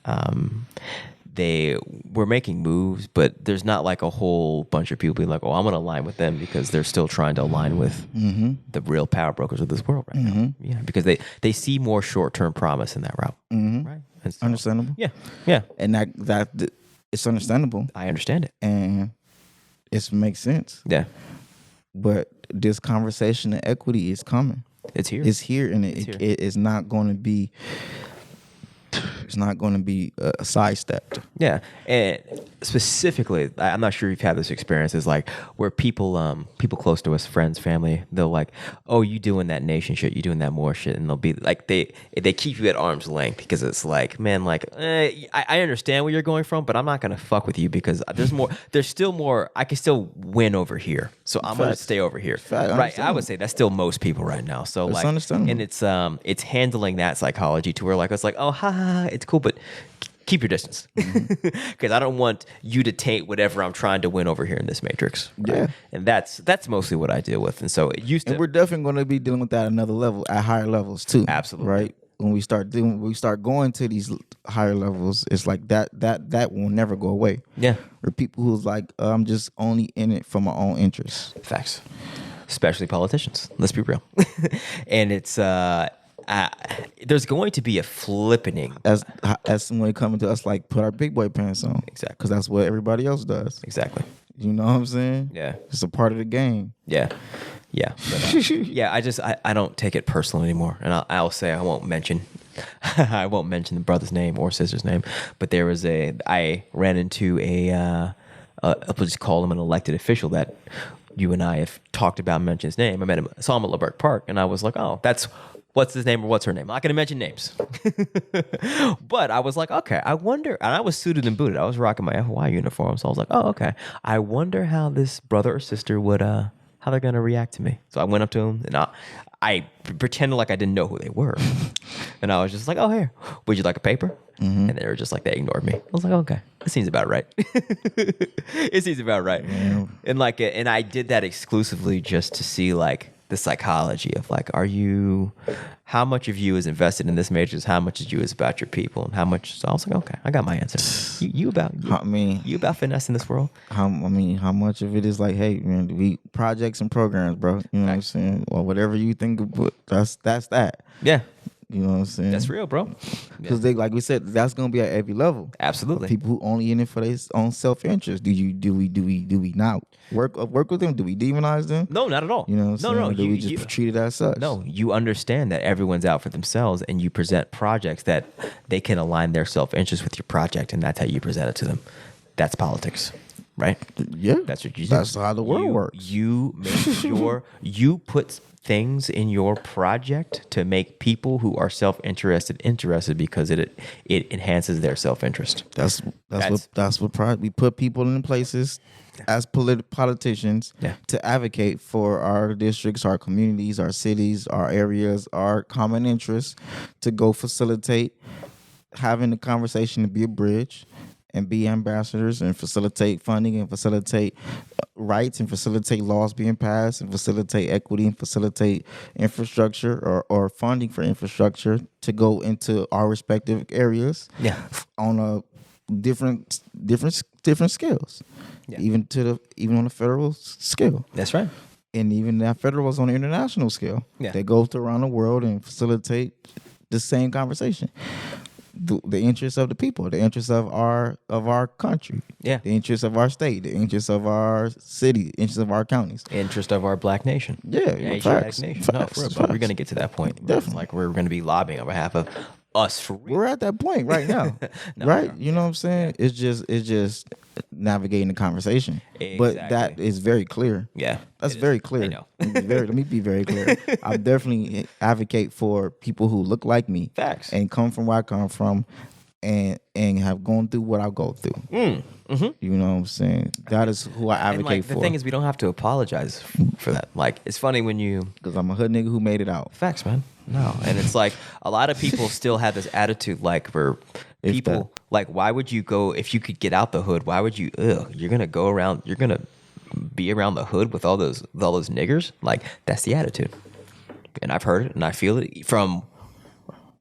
we're making moves, but there's not like a whole bunch of people being like, oh, I'm going to align with them because they're still trying to align with the real power brokers of this world right now. Yeah, because they see more short-term promise in that route. Right? So, understandable. Yeah. And that it's understandable. I understand it. And it makes sense. Yeah. But this conversation of equity is coming. It's here. It's here, and it is not going to be. It's not going to be sidestepped. Yeah, and specifically, I'm not sure if you've had this experience. Is like where people close to us, friends, family, they'll like, oh, you doing that nation shit, you doing that more shit, and they'll be like, they keep you at arm's length because it's like, man, like, I understand where you're going from, but I'm not gonna fuck with you because there's still more. I can still win over here, so I'm gonna stay over here. Right? I would say that's still most people right now. So it's like, understandable. And it's handling that psychology to where like it's like, oh, it's cool, but keep your distance because I don't want you to taint whatever I'm trying to win over here in this matrix. Right? Yeah, and that's mostly what I deal with. And so it used to. And we're definitely going to be dealing with that at another level, at higher levels too. Absolutely, right. When we start going to these higher levels, it's like that will never go away. Yeah, or people who's like, I'm just only in it for my own interests. Facts, especially politicians. Let's be real, and it's. There's going to be a flippening as someone coming to us like put our big boy pants on, exactly, because that's what everybody else does. Exactly. You know what I'm saying? Yeah, it's a part of the game. Yeah. But, yeah. I don't take it personal anymore, and I'll say I won't mention the brother's name or sister's name, but I ran into we'll just call him an elected official that you and I have talked about, mentioned his name. I met him, saw him at LeBurke Park, and I was like, oh, what's his name or what's her name? I'm not going to mention names. But I was like, okay, I wonder, and I was suited and booted. I was rocking my FY uniform. So I was like, oh, okay. I wonder how this brother or sister would, how they're going to react to me. So I went up to him and I pretended like I didn't know who they were. And I was just like, oh, here, would you like a paper? And they were just like, they ignored me. I was like, okay, that seems about right. It seems about right. Yeah. And I did that exclusively just to see like, the psychology of like, how much of you is invested in this matrix? How much of you is about your people, and how much? So I was like, okay, I got my answer. You about finesse in this world? How much of it is like, hey man, we projects and programs, bro. You know what I'm saying? Well, whatever you think of, that's that. Yeah. You know what I'm saying? That's real, bro. Because they, like we said, that's gonna be at every level. Absolutely. People who only in it for their own self-interest. Do we not work with them? Do we demonize them? No, not at all. You know what I'm saying? No. Do we just treat it as such? No, you understand that everyone's out for themselves, and you present projects that they can align their self-interest with your project, and that's how you present it to them. That's politics. Right? Yeah. That's what you do. That's how the world works. You make you put things in your project to make people who are self-interested interested because it enhances their self-interest. That's what we put people in places as politicians to advocate for our districts, our communities, our cities, our areas, our common interests, to go facilitate having the conversation, to be a bridge and be ambassadors and facilitate funding and facilitate rights and facilitate laws being passed and facilitate equity and facilitate infrastructure or funding for infrastructure to go into our respective areas on a different scales, even on a federal scale. That's right. And even that federal is on an international scale. Yeah. They go around the world and facilitate the same conversation. The interests of the people, the interests of our country, the interests of our state, the interests of our city, the interests of our counties, interest of our black nation. Facts. Nation. No, for real, but we're going to get to that point. Definitely, like we're going to be lobbying on behalf of us for real. We're at that point right now. No, right? You know what I'm saying? It's just navigating the conversation. But that Exactly. is very clear. Yeah, That's it is. very clear. I know. Let me be very clear. I definitely advocate for people who look like me. Facts. And come from where I come from and have gone through what I go through. Mm-hmm. You know what I'm saying? That is who I advocate And like for. the thing is, we don't have to apologize for that. Like it's funny when you because I'm a hood nigga who made it out. facts, man. No, and it's like a lot of people still have this attitude, like where people like, why would you go if you could get out the hood? Why would you? You're gonna go around. You're gonna be around the hood with all those niggers. Like that's the attitude, and I've heard it and I feel it from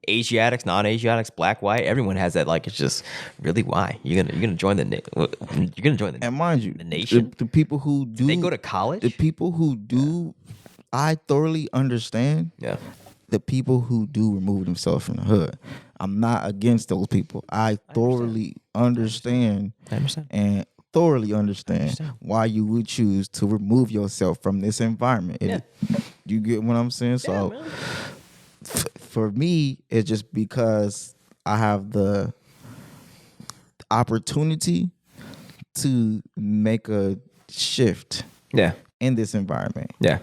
Asiatics, non-Asiatics, black, white. Everyone has that. Like it's just really why you're gonna join the you're gonna join the And mind you, the nation. the people who do They go to college. The people who do, I thoroughly understand. Yeah. The people who do remove themselves from the hood. I'm not against those people. I thoroughly understand. I understand. And thoroughly understand why you would choose to remove yourself from this environment. You get what I'm saying? So for me, it's just because I have the opportunity to make a shift in this environment. Yeah.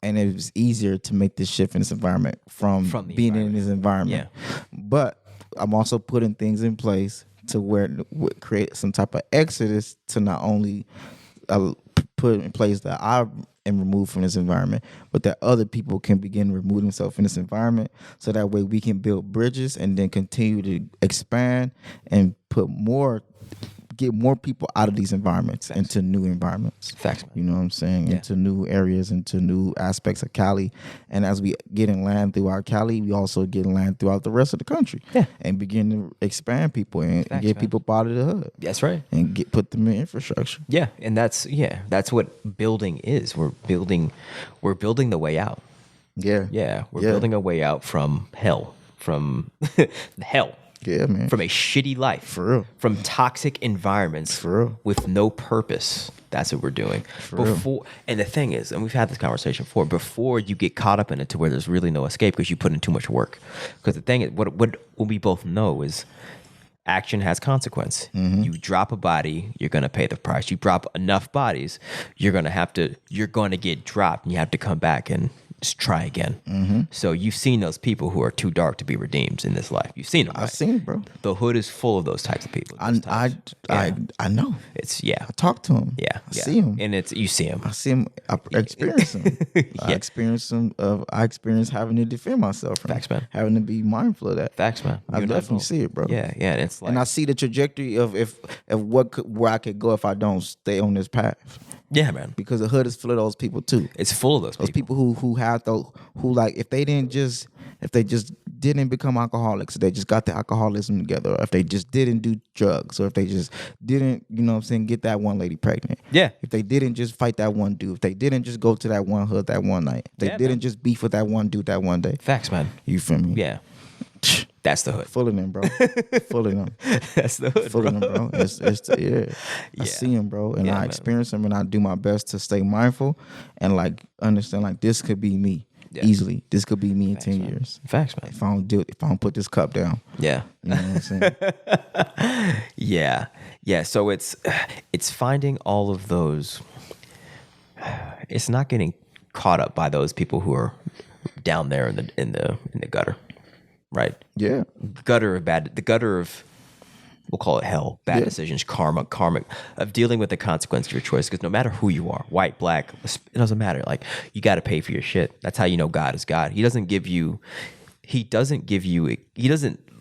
And it was easier to make this shift in this environment from being in this environment. Yeah. But I'm also putting things in place to where create some type of exodus to not only put in place that I am removed from this environment, but that other people can begin to remove themselves in this environment, so that way we can build bridges and then continue to expand and get more people out of these environments into new environments. Facts, man. You know what I'm saying? Into new areas, into new aspects of Cali. And as we get in land throughout Cali, we also get in land throughout the rest of the country. Yeah. And begin to expand people and get people out of the hood. That's right. And put them in infrastructure. Yeah. And that's what building is. We're building the way out. Yeah. Yeah. We're building a way out from hell. From hell. Yeah, man. From a shitty life. For real. From toxic environments. For real. With no purpose. That's what we're doing. For real. And the thing is, and we've had this conversation before you get caught up in it to where there's really no escape because you put in too much work. Because the thing is, what we both know is action has consequence. Mm-hmm. You drop a body, you're going to pay the price. You drop enough bodies, you're going to get dropped and you have to come back and just try again. Mm-hmm. So you've seen those people who are too dark to be redeemed in this life. You've seen them. Right? I've seen it, bro. The hood is full of those types of people. I know. It's I talk to them. Yeah. I see them. And you see them. I see them. I experience them. I experience them. I experience having to defend myself from Facts, man. Having to be mindful of that. Facts, man. I definitely see it, bro. Yeah. And it's like, and I see the trajectory of where I could go if I don't stay on this path. Yeah, man. Because the hood is full of those people too. It's full of those people. Who have those who like if they just didn't become alcoholics, they just got the alcoholism together, or if they just didn't do drugs, or if they just didn't, you know what I'm saying, get that one lady pregnant. Yeah. If they didn't just fight that one dude, if they didn't just go to that one hood that one night, if they didn't just beef with that one dude that one day. Facts, man. You feel me? Yeah. That's the hood. Full of them, bro. Full of them. That's the hood, Full of them, bro. I see them, bro. And I experience them, and I do my best to stay mindful and like understand like this could be me easily. This could be me in 10 years. Facts, man. If I don't put this cup down. Yeah. You know what I'm saying? Yeah. Yeah. So it's finding all of those. It's not getting caught up by those people who are down there in the gutter. Right. Yeah. The gutter of, we'll call it hell, bad decisions, karma of dealing with the consequence of your choice. Because no matter who you are, white, black, it doesn't matter. Like you got to pay for your shit. That's how you know God is God. He doesn't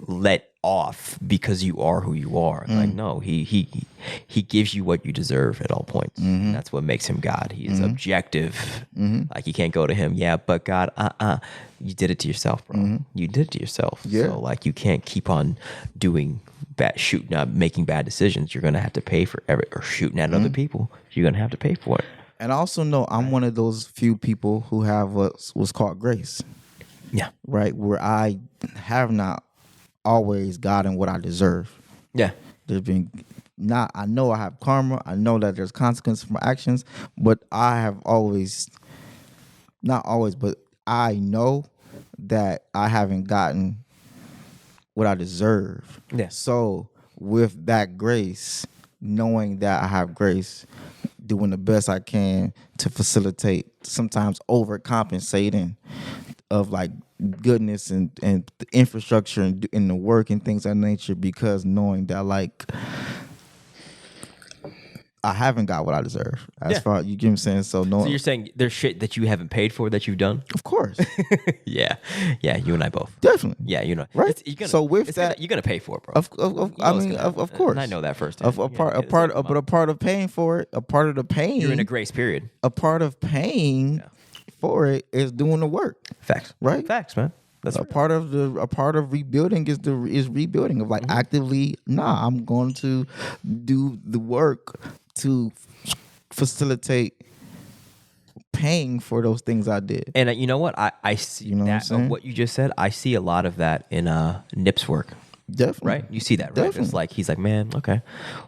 let off because you are who you are. Like no, he gives you what you deserve at all points. Mm-hmm. That's what makes him God. He is objective. Mm-hmm. Like you can't go to him. Yeah, but God, you did it to yourself, bro. Mm-hmm. You did it to yourself. Yeah. So like you can't keep on doing making bad decisions. You're gonna have to pay for or shooting at other people. You're gonna have to pay for it. And I also know I'm one of those few people who have what's called grace. Yeah. Right, where I have not always gotten what I deserve. Yeah. I know I have karma. I know that there's consequences for my actions, but I have not always, but I know that I haven't gotten what I deserve. Yeah. So with that grace, knowing that I have grace, doing the best I can to facilitate, sometimes overcompensating of like goodness and the infrastructure and the work and things of that nature, because knowing that like I haven't got what I deserve. As far, you get what I'm saying? So you're saying there's shit that you haven't paid for that you've done? Of course. Yeah, you and I both. Definitely. Yeah, you know. Right. So with that, you're gonna pay for it, bro. Of course. And I know that first. But a part of paying for it, a part of the paying. You're in a grace period. A part of paying for it is doing the work. Facts. Right. Facts, man. That's a part of rebuilding is rebuilding of like actively. I'm going to do the work to facilitate paying for those things I did. And you know what? I see that what you just said. I see a lot of that in Nip's work. Definitely. Right? You see that, right? Definitely. It's like he's like, man, okay.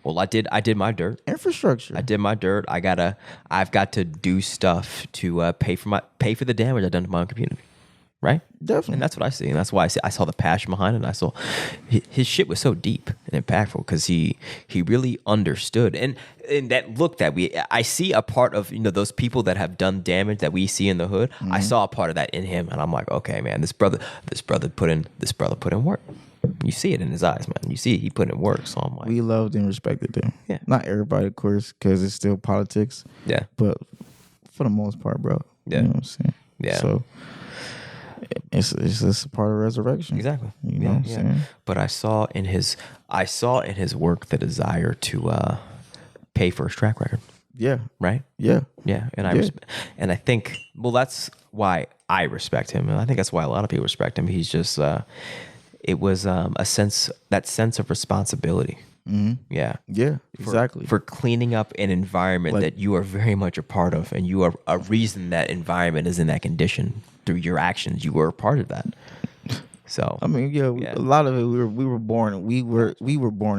Well, I did my dirt. Infrastructure. I did my dirt. I've got to do stuff to pay for the damage I've done to my own community. Right? Definitely. And that's what I see. And that's why I saw the passion behind it. And I saw his shit was so deep and impactful because he really understood. And that look that I see a part of, those people that have done damage that we see in the hood. I saw a part of that in him. And I'm like, okay, man, this brother put in work. You see it in his eyes, man. You see he put in work. So I'm like, we loved and respected him. Yeah. Not everybody, of course, because it's still politics. Yeah. But for the most part, bro. Yeah. You know what I'm saying? Yeah. So it's just a part of resurrection. Exactly. You know what I'm saying? But I saw in his work the desire to pay for his track record. Yeah. Right? Yeah. Yeah. And I think, well, that's why I respect him. And I think that's why a lot of people respect him. He's just it was that sense of responsibility. Mm-hmm. Yeah. Yeah, exactly. For cleaning up an environment that you are very much a part of, and you are a reason that environment is in that condition through your actions. You were a part of that. So I mean, a lot of it we were born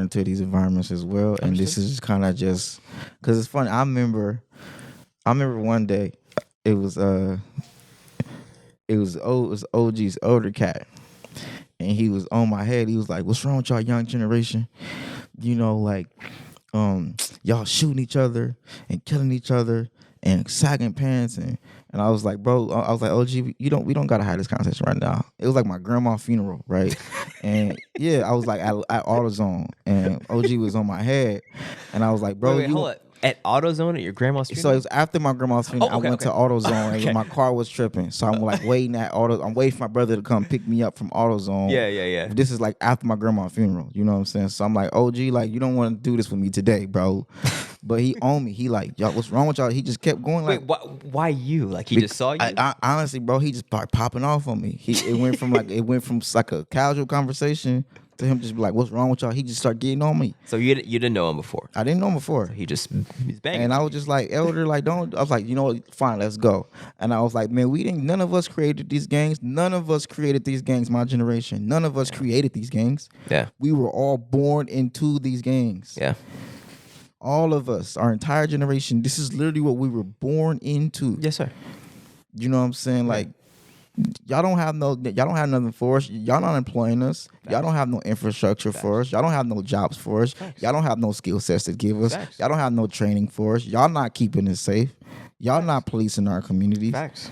into these environments as well, and this is kind of just because it's funny. I remember one day it was OG's older cat, and he was on my head. He was like, "What's wrong with y'all young generation? Y'all shooting each other and killing each other and sagging pants." And I was like, bro, I was like, OG, we don't gotta have this conversation right now. It was like my grandma's funeral, right? And I was like at AutoZone, and OG was on my head, and I was like, bro, wait, hold up. At AutoZone at your grandma's funeral? So it was after my grandma's funeral. I went to AutoZone, and my car was tripping. So I'm like waiting I'm waiting for my brother to come pick me up from AutoZone. Yeah. This is like after my grandma's funeral. You know what I'm saying? So I'm like, OG, like, you don't want to do this with me today, bro. But he owned me. He like, y'all, what's wrong with y'all? He just kept going like. Wait, why you? Like he just saw you? I honestly, bro, he just started popping off on me. It went from like a casual conversation to him just be like, what's wrong with y'all? He just started getting on me. So you didn't know him before? I didn't know him before. So he's banging. And I was just like, elder, like, don't. I was like, you know what? Fine, let's go. And I was like, man, none of us created these gangs. None of us created these gangs, my generation. None of us created these gangs. Yeah. We were all born into these gangs. Yeah. All of us, our entire generation, this is literally what we were born into. Yes, sir. You know what I'm saying? Like, y'all don't have nothing for us. Y'all not employing us. Facts. Y'all don't have no infrastructure for us. Y'all don't have no jobs for us. Facts. Y'all don't have no skill sets to give us. Facts. Y'all don't have no training for us. Y'all not keeping us safe. Y'all not policing our communities. Facts.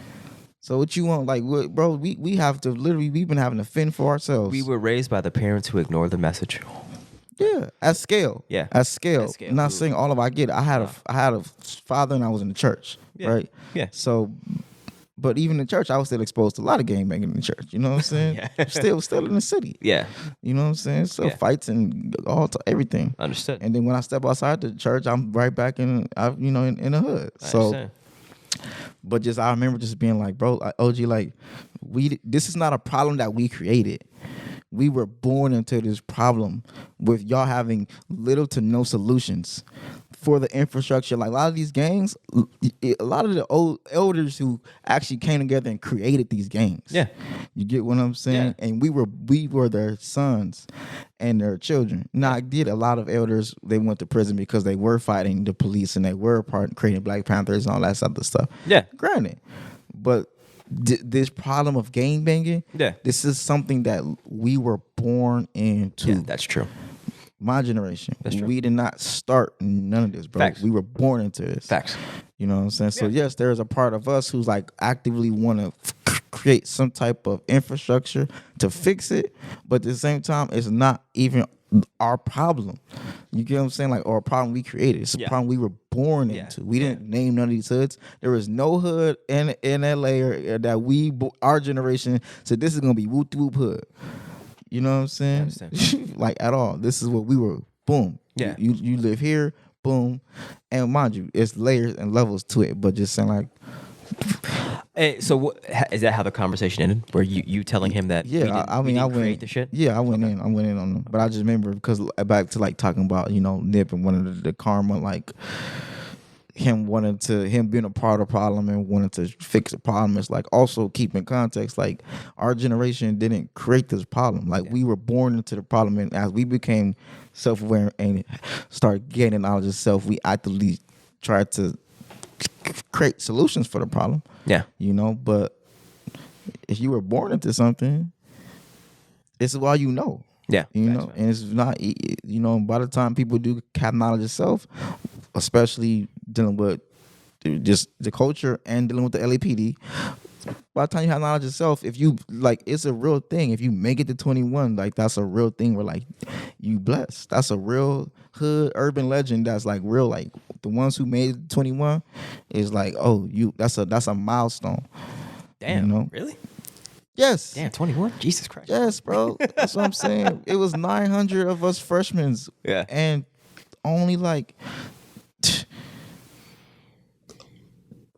So what you want, like, bro, we have to literally, we've been having to fend for ourselves. We were raised by the parents who ignored the message. Yeah, at scale. Yeah, at scale. I'm not saying all of I get it. I had a father and I was in the church, right? Yeah. So, but even in church, I was still exposed to a lot of gang banging in the church. You know what I'm saying? Yeah. Still in the city. Yeah. You know what I'm saying? So fights and everything. Understood. And then when I step outside the church, I'm right back in the hood. Understand. But just I remember just being like, bro, OG, like this is not a problem that we created. We were born into this problem with y'all having little to no solutions for the infrastructure. Like a lot of these gangs, a lot of the old elders who actually came together and created these gangs. Yeah. You get what I'm saying? Yeah. And we were their sons and their children. Now, I did a lot of elders, they went to prison because they were fighting the police and they were creating Black Panthers and all that other stuff. Yeah. Granted. But this problem of gang banging. Yeah. This is something that we were born into. Yeah, that's true. My generation. That's true. We did not start none of this, bro. Facts. We were born into this. Facts. You know what I'm saying? So Yeah. yes, there is a part of us who's like actively want to create some type of infrastructure to fix it, but at the same time, it's not even our problem. You get what I'm saying? Like, or a problem we created. It's a Yeah. problem we were born Yeah. into. We didn't name none of these hoods. There was no hood in LA or that our generation said this is gonna be whoop whoop hood. You know what I'm saying? I understand. Like at all. This is what we were. Boom. Yeah. You live here. Boom. And mind you, it's layers and levels to it. But just saying like, Hey, so is that how the conversation ended? Were you telling him that? yeah, we didn't I went create the shit. Yeah, I went in on them. But I just remember because back to like talking about Nip and one of the karma, like him being a part of the problem and wanting to fix the problem. It's like also keep in context, like our generation didn't create this problem. Like we were born into the problem, and as we became self-aware and start gaining knowledge of self, we actively tried to create solutions for the problem. Yeah. But if you were born into something, it's all you know. Yeah. And it's not, by the time people do have knowledge of self, especially dealing with just the culture and dealing with the LAPD, by the time you have knowledge of self, if you like, it's a real thing. If you make it to 21, like that's a real thing where like you blessed. That's a real hood urban legend. That's like real. Like the ones who made it to 21 is like, oh, that's a milestone. Damn. Really? Yes. Damn. 21. Jesus Christ. Yes, bro. That's what I'm saying. It was 900 of us freshmen. Yeah. And only like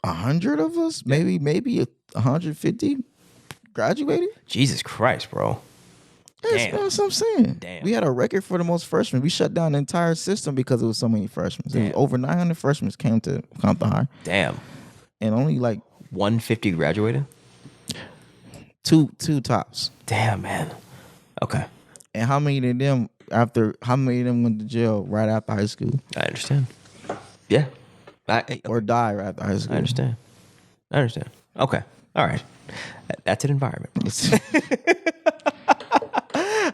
100 of us, maybe 150 graduated. Jesus Christ, bro. Yes, Damn. that's what I'm saying. Damn. We had a record for the most freshmen. We shut down the entire system because it was so many freshmen. It was Damn. over 900 freshmen came to Compton High. Damn. And only like 150 graduated? two tops. Damn, man. Okay. And how many of them went to jail right after high school? I understand. Yeah. Or die right after high school? I understand. Okay. All right. That's an environment.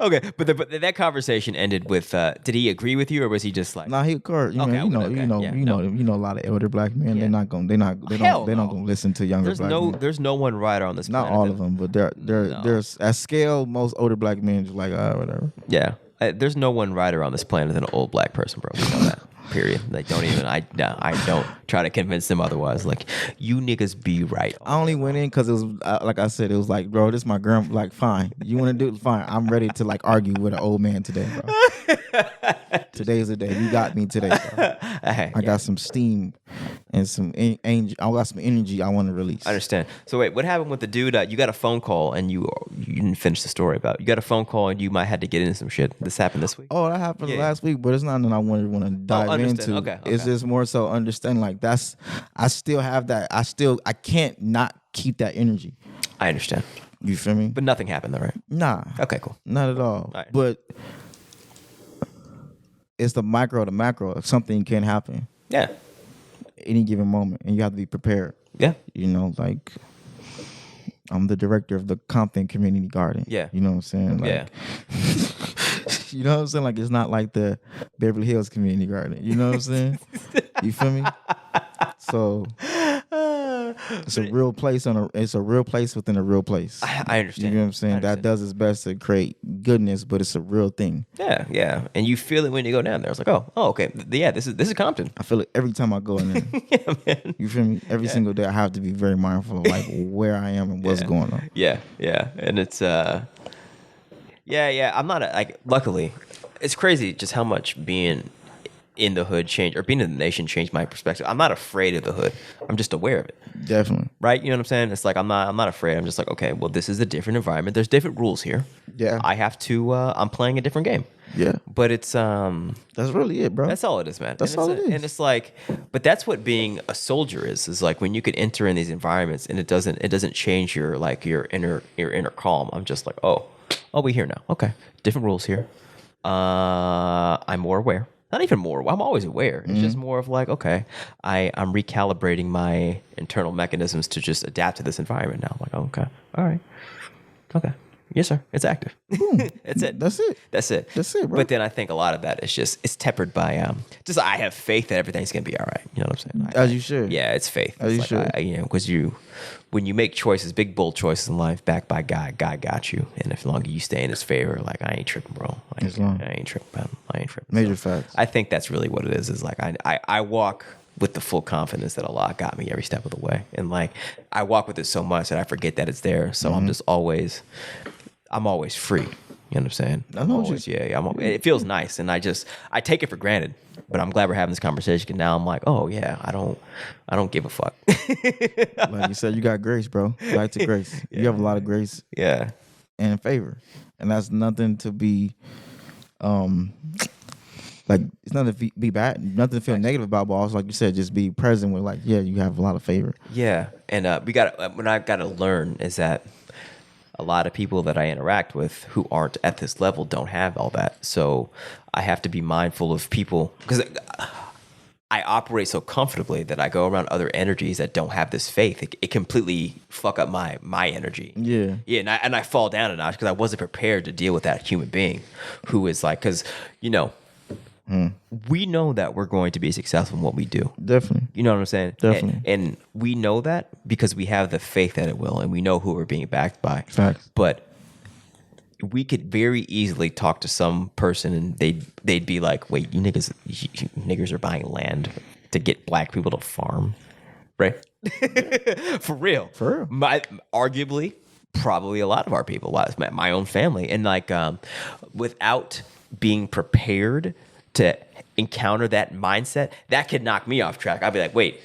Okay, but that conversation ended with. Did he agree with you, or was he just like? Nah, he occurred. You know, a lot of elder black men. Yeah. They're not gonna listen to younger black men. There's no one writer on this Not planet. all of them, but there's at scale. Most older black men just like whatever. Yeah, there's no one writer on this planet than an old black person, bro. We know that. Period. Like, I don't try to convince them otherwise. Like, you niggas be right. I only went in because it was like I said, it was like, bro, this is my grandma. Like, fine, you want to do it? Fine, I'm ready to like argue with an old man today, bro. Today's the day. You got me today, bro. I got some steam and some I got some energy I want to release. I understand. So wait, what happened with the dude? You got a phone call and you didn't finish the story about. You got a phone call and you might have to get into some shit. This happened this week. Oh, that happened last week, but it's not that I want to dive into. Okay. It's just more so understanding like I still have that. I can't not keep that energy. I understand. You feel me? But nothing happened though, right? Nah. Okay, cool. Not at all. Right. But it's the micro to macro. If something can happen. Yeah. Any given moment, and you have to be prepared. Yeah. Like I'm the director of the Compton Community Garden. Yeah. You know what I'm saying? Like, Yeah. You know what I'm saying? Like, it's not like the Beverly Hills Community Garden. You know what I'm saying? You feel me? So it's a real place it's a real place within a real place. I understand. You know what I'm saying? That does its best to create goodness, but it's a real thing. Yeah, yeah. And you feel it when you go down there. It's like, oh, okay. Yeah, this is Compton. I feel it every time I go in there. Yeah, man. You feel me? Every single day I have to be very mindful of like where I am and what's going on. Yeah, yeah. And it's yeah. I'm not like, luckily, it's crazy just how much being in the hood changed, or being in the nation changed my perspective. I'm not afraid of the hood. I'm just aware of it. Definitely. Right? You know what I'm saying? It's like I'm not afraid. I'm just like, okay, well, this is a different environment. There's different rules here. Yeah. I have to I'm playing a different game. Yeah. But it's that's really it, bro. that's all it is, man. That's all it is. And it's like, but that's what being a soldier is like when you can enter in these environments and it doesn't change your inner calm. I'm just like, oh, we here now. Okay. Different rules here. I'm more aware. not even more. I'm always aware. It's just more of like, okay, I'm recalibrating my internal mechanisms to just adapt to this environment now. I'm like, oh, okay, all right, okay. Yes, sir. It's active. That's it. That's it. That's it. That's it, bro. But then I think a lot of that is just it's tempered by just I have faith that everything's gonna be all right. You know what I'm saying? As you should. Yeah, it's faith. As It's you like should. you know, because when you make choices, big bold choices in life, backed by God, God got you. And if longer you stay in His favor, like I ain't tripping, bro. I ain't tripping, man. I ain't tripping. Major facts. I think that's really what it is. Is like I walk with the full confidence that Allah got me every step of the way, and like I walk with it so much that I forget that it's there. So I'm just always. I'm always free. You know what I'm saying? It feels nice, and I take it for granted. But I'm glad we're having this conversation. And now I'm like, oh yeah, I don't give a fuck. Like you said, you got grace, bro. Right to grace. Yeah. You have a lot of grace. Yeah. And favor, and that's nothing to be, like it's nothing to be bad, nothing to feel negative about. But also, like you said, just be present with like, yeah, you have a lot of favor. Yeah, and what I've got to learn is that. A lot of people that I interact with who aren't at this level don't have all that. So I have to be mindful of people because I operate so comfortably that I go around other energies that don't have this faith. It completely fuck up my energy. Yeah. Yeah, and I fall down a notch because I wasn't prepared to deal with that human being who is like, because, you know, we know that we're going to be successful in what we do. Definitely. You know what I'm saying? Definitely. And we know that because we have the faith that it will, and we know who we're being backed by. Facts. But we could very easily talk to some person and they'd be like, wait, you niggers are buying land to get black people to farm, right? For real. For real. Arguably, probably a lot of our people, my own family. And like without being prepared to encounter that mindset, that could knock me off track. I'd be like, wait,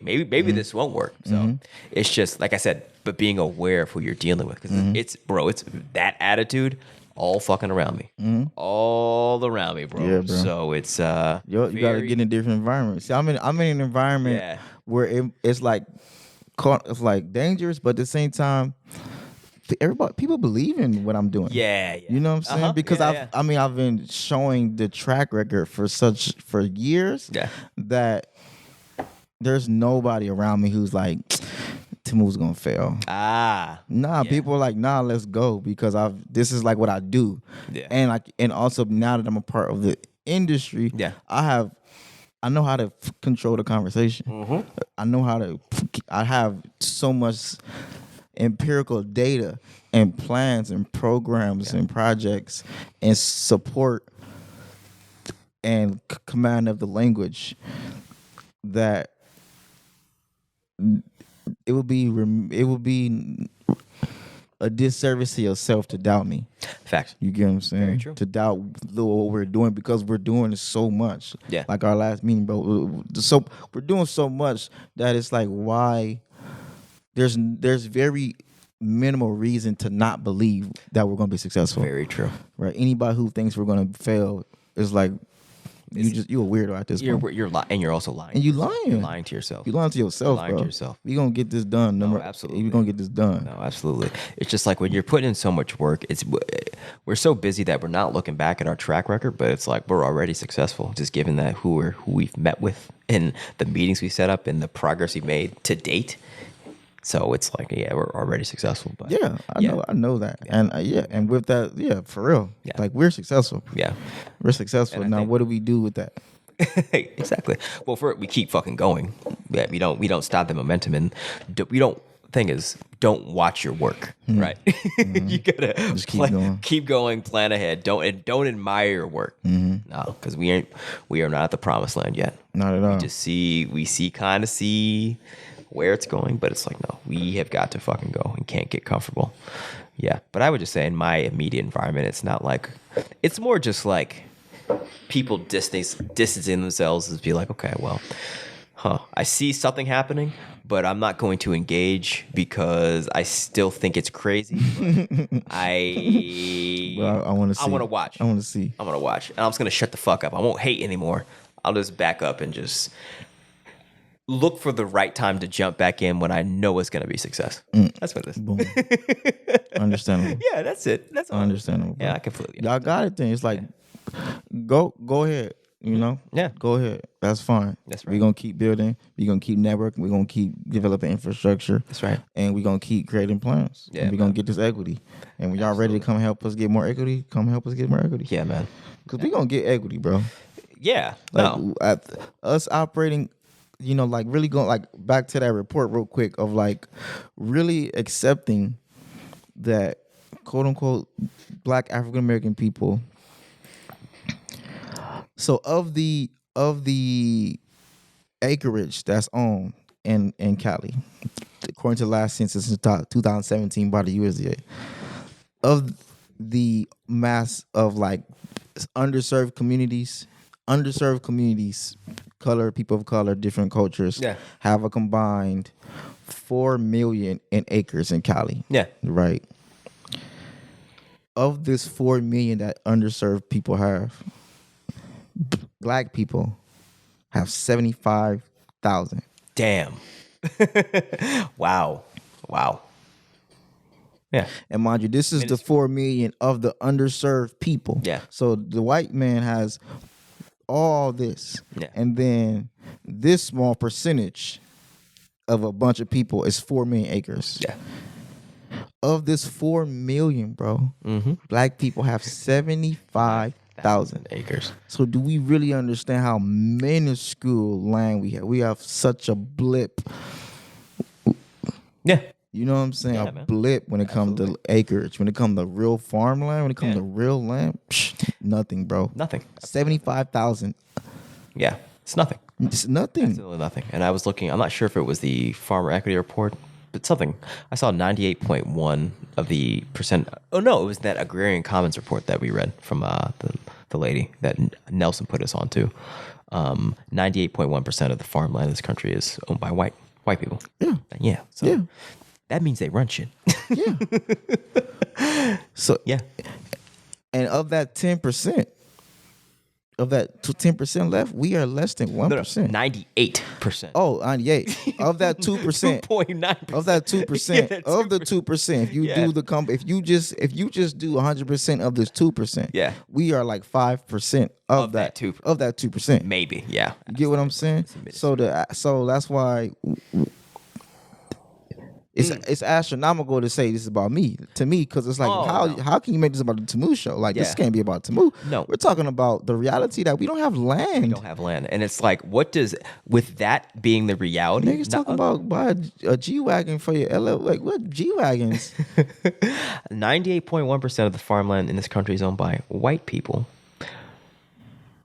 maybe this won't work. So it's just, like I said, but being aware of who you're dealing with. Because it's that attitude all fucking around me. All around me, bro. Yeah, bro. So it's you got to get in a different environment. See, I'm in an environment where it's like dangerous, but at the same time, people believe in what I'm doing. Yeah. You know what I'm saying? Because I've been showing the track record for years that there's nobody around me who's like, Temu's gonna fail. People are like, nah, let's go, because this is like what I do. Yeah. And also now that I'm a part of the industry, I know how to control the conversation. I have so much empirical data and plans and programs and projects and support and command of the language that it would be a disservice to yourself to doubt me. Facts. You get what I'm saying? Very true. To doubt what we're doing, because we're doing so much. Yeah. Like our last meeting, bro. So we're doing so much that it's like, why? There's very minimal reason to not believe that we're going to be successful. Very true. Right? Anybody who thinks we're going to fail is like, you're a weirdo at this point. And you're also lying. And you lying. You're lying to yourself. You're lying to yourself, lying bro. to yourself. We're going to get this done. Absolutely. We're going to get this done. No, absolutely. It's just like when you're putting in so much work, we're so busy that we're not looking back at our track record, but it's like we're already successful, just given that who we've met with and the meetings we set up and the progress we've made to date. So it's like, we're already successful. But I know that. And and with that, for real. Yeah. Like, we're successful. Yeah. We're successful. Now, what do we do with that? Exactly. Well, we keep fucking going. Yeah, we don't stop the momentum, and thing is, don't watch your work, right? You gotta just keep going, plan ahead. Don't admire your work. No, because we are not at the promised land yet. Not at all. We see where it's going, but it's like, no, we have got to fucking go and can't get comfortable. Yeah, but I would just say in my immediate environment, it's not like, it's more just like people distancing themselves and be like, okay, well, I see something happening, but I'm not going to engage because I still think it's crazy. I want to see. I want to watch. I want to see. I'm going to watch. And I'm just going to shut the fuck up. I won't hate anymore. I'll just back up and just look for the right time to jump back in when I know it's going to be success. That's what it is. Boom. Understandable. Yeah, that's it. That's all. Understandable. Yeah, I completely. Y'all got it then. It's like, go ahead. You know, Yeah. go ahead. That's fine. That's We're right. gonna keep building. We're gonna keep networking. We're gonna keep developing infrastructure. That's right. And we're gonna keep creating plans. Yeah, and we're man. gonna get this equity. And when y'all ready to come help us get more equity, come help us get more equity. Yeah, man. Because we're gonna get equity, bro. Yeah. Like No. us operating, you know, like really going like back to that report real quick of like really accepting that quote unquote Black African American people. So of the acreage that's owned in Cali, according to the last census in 2017 by the USDA, of the mass of like underserved communities, people of color, different cultures, have a combined 4 million in acres in Cali. Yeah. Right. Of this 4 million that underserved people have, Black people have 75,000. Damn. Wow. Yeah. And mind you, this is the 4 million of the underserved people. Yeah. So the white man has all this. Yeah. And then this small percentage of a bunch of people is 4 million acres. Yeah. Of this 4 million, bro, Black people have 75,000 acres. So do we really understand how minuscule land we have? We have such a blip. Yeah. You know what I'm saying? Yeah, a man. blip when it comes to acreage, when it comes to real farmland, when it comes to real land, nothing, bro. Nothing. 75,000. Yeah. It's nothing. It's nothing. Absolutely nothing. And I was looking, I'm not sure if it was the farmer equity report, but something. I saw 98.1 of the percent. Oh, no, it was that agrarian commons report that we read from the lady that Nelson put us on to. 98.1% of the farmland in this country is owned by white people. Yeah. Yeah. So Yeah. that means they run shit. Yeah. So Yeah. and of that 10%, of that 10% left, we are less than 1%. 98%. Oh, 98. Of that 2%. 2.9%. Of that 2%. Yeah, of the 2%. If you do the if you just do 100% of this 2%, we are like 5% of that 2%. Of that 2%. Maybe. Yeah. You get what I'm saying? So that's why it's astronomical to say this is about me, to me, because it's like how can you make this about the Temu show? Like this can't be about Temu. No, we're talking about the reality that we don't have land. We don't have land, and it's like, what does with that being the reality? Niggas talking about buy a G-Wagon for your LL. Like what G-Wagons? 98.1% of the farmland in this country is owned by white people.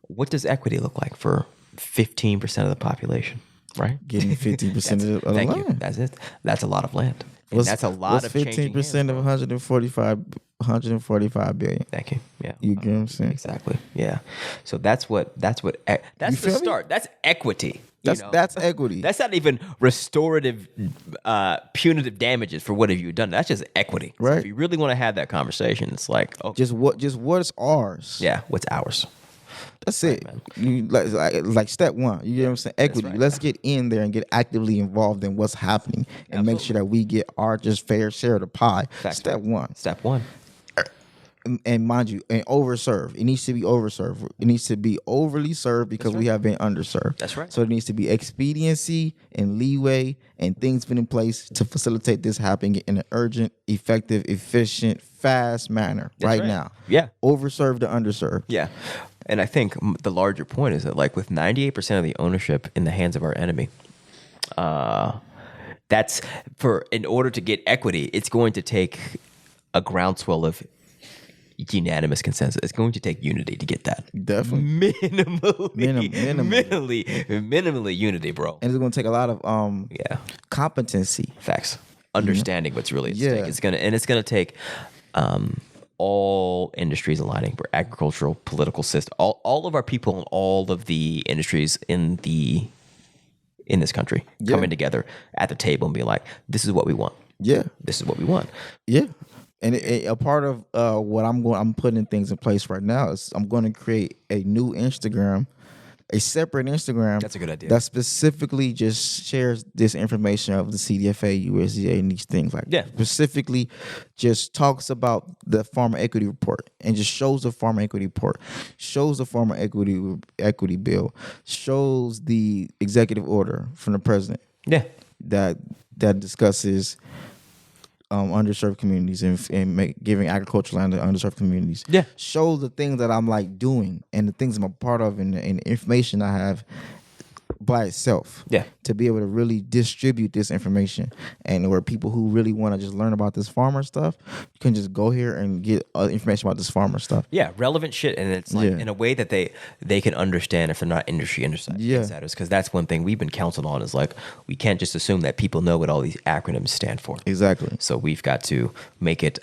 What does equity look like for 15% of the population? Right, getting 50% of the thank land. You. That's it. That's a lot of land. And that's a lot of 15% of 145 billion. Thank you. Yeah, you get what I'm saying? Exactly. Yeah. So that's the start. That's equity. That's equity. That's not even restorative, punitive damages for what have you done. That's just equity. Right. So if you really want to have that conversation, it's like, okay. Just what's ours. Yeah. What's ours. That's it. You, like step one. You get what I'm saying? Equity. Right. Let's get in there and get actively involved in what's happening and make sure that we get our just fair share of the pie. Step one. Step one. And mind you, and overserved. It needs to be overserved. It needs to be overly served because we have been underserved. That's right. So it needs to be expediency and leeway and things put in place to facilitate this happening in an urgent, effective, efficient, fast manner right now. Yeah. Overserved to underserved. Yeah. And I think the larger point is that, like, with 98% of the ownership in the hands of our enemy, in order to get equity, it's going to take a groundswell of unanimous consensus. It's going to take unity to get that. Definitely. Minimally unity, bro. And it's going to take a lot of competency. Facts. Understanding what's really at stake. It's going to take all industries aligning for agricultural, political system, all of our people in all of the industries in this country coming together at the table and being like, this is what we want. Yeah. This is what we want. Yeah. And a part of what I'm putting things in place right now is I'm going to create a new Instagram a separate Instagram. That's a good idea. That specifically just shares this information of the CDFA, USDA, and these things like specifically just talks about the farmer equity report and just shows the farmer equity report, shows the farmer equity bill, shows the executive order from the president. Yeah. That discusses underserved communities and giving agricultural land to underserved communities. Yeah. Show the things that I'm like doing and the things I'm a part of and the information I have by itself. Yeah. To be able to really distribute this information, and where people who really want to just learn about this farmer stuff can just go here and get information about this farmer stuff. Yeah, relevant shit, and it's like in a way that they can understand if they're not industry insiders. Because that's one thing we've been counseled on is like we can't just assume that people know what all these acronyms stand for. Exactly. So we've got to make it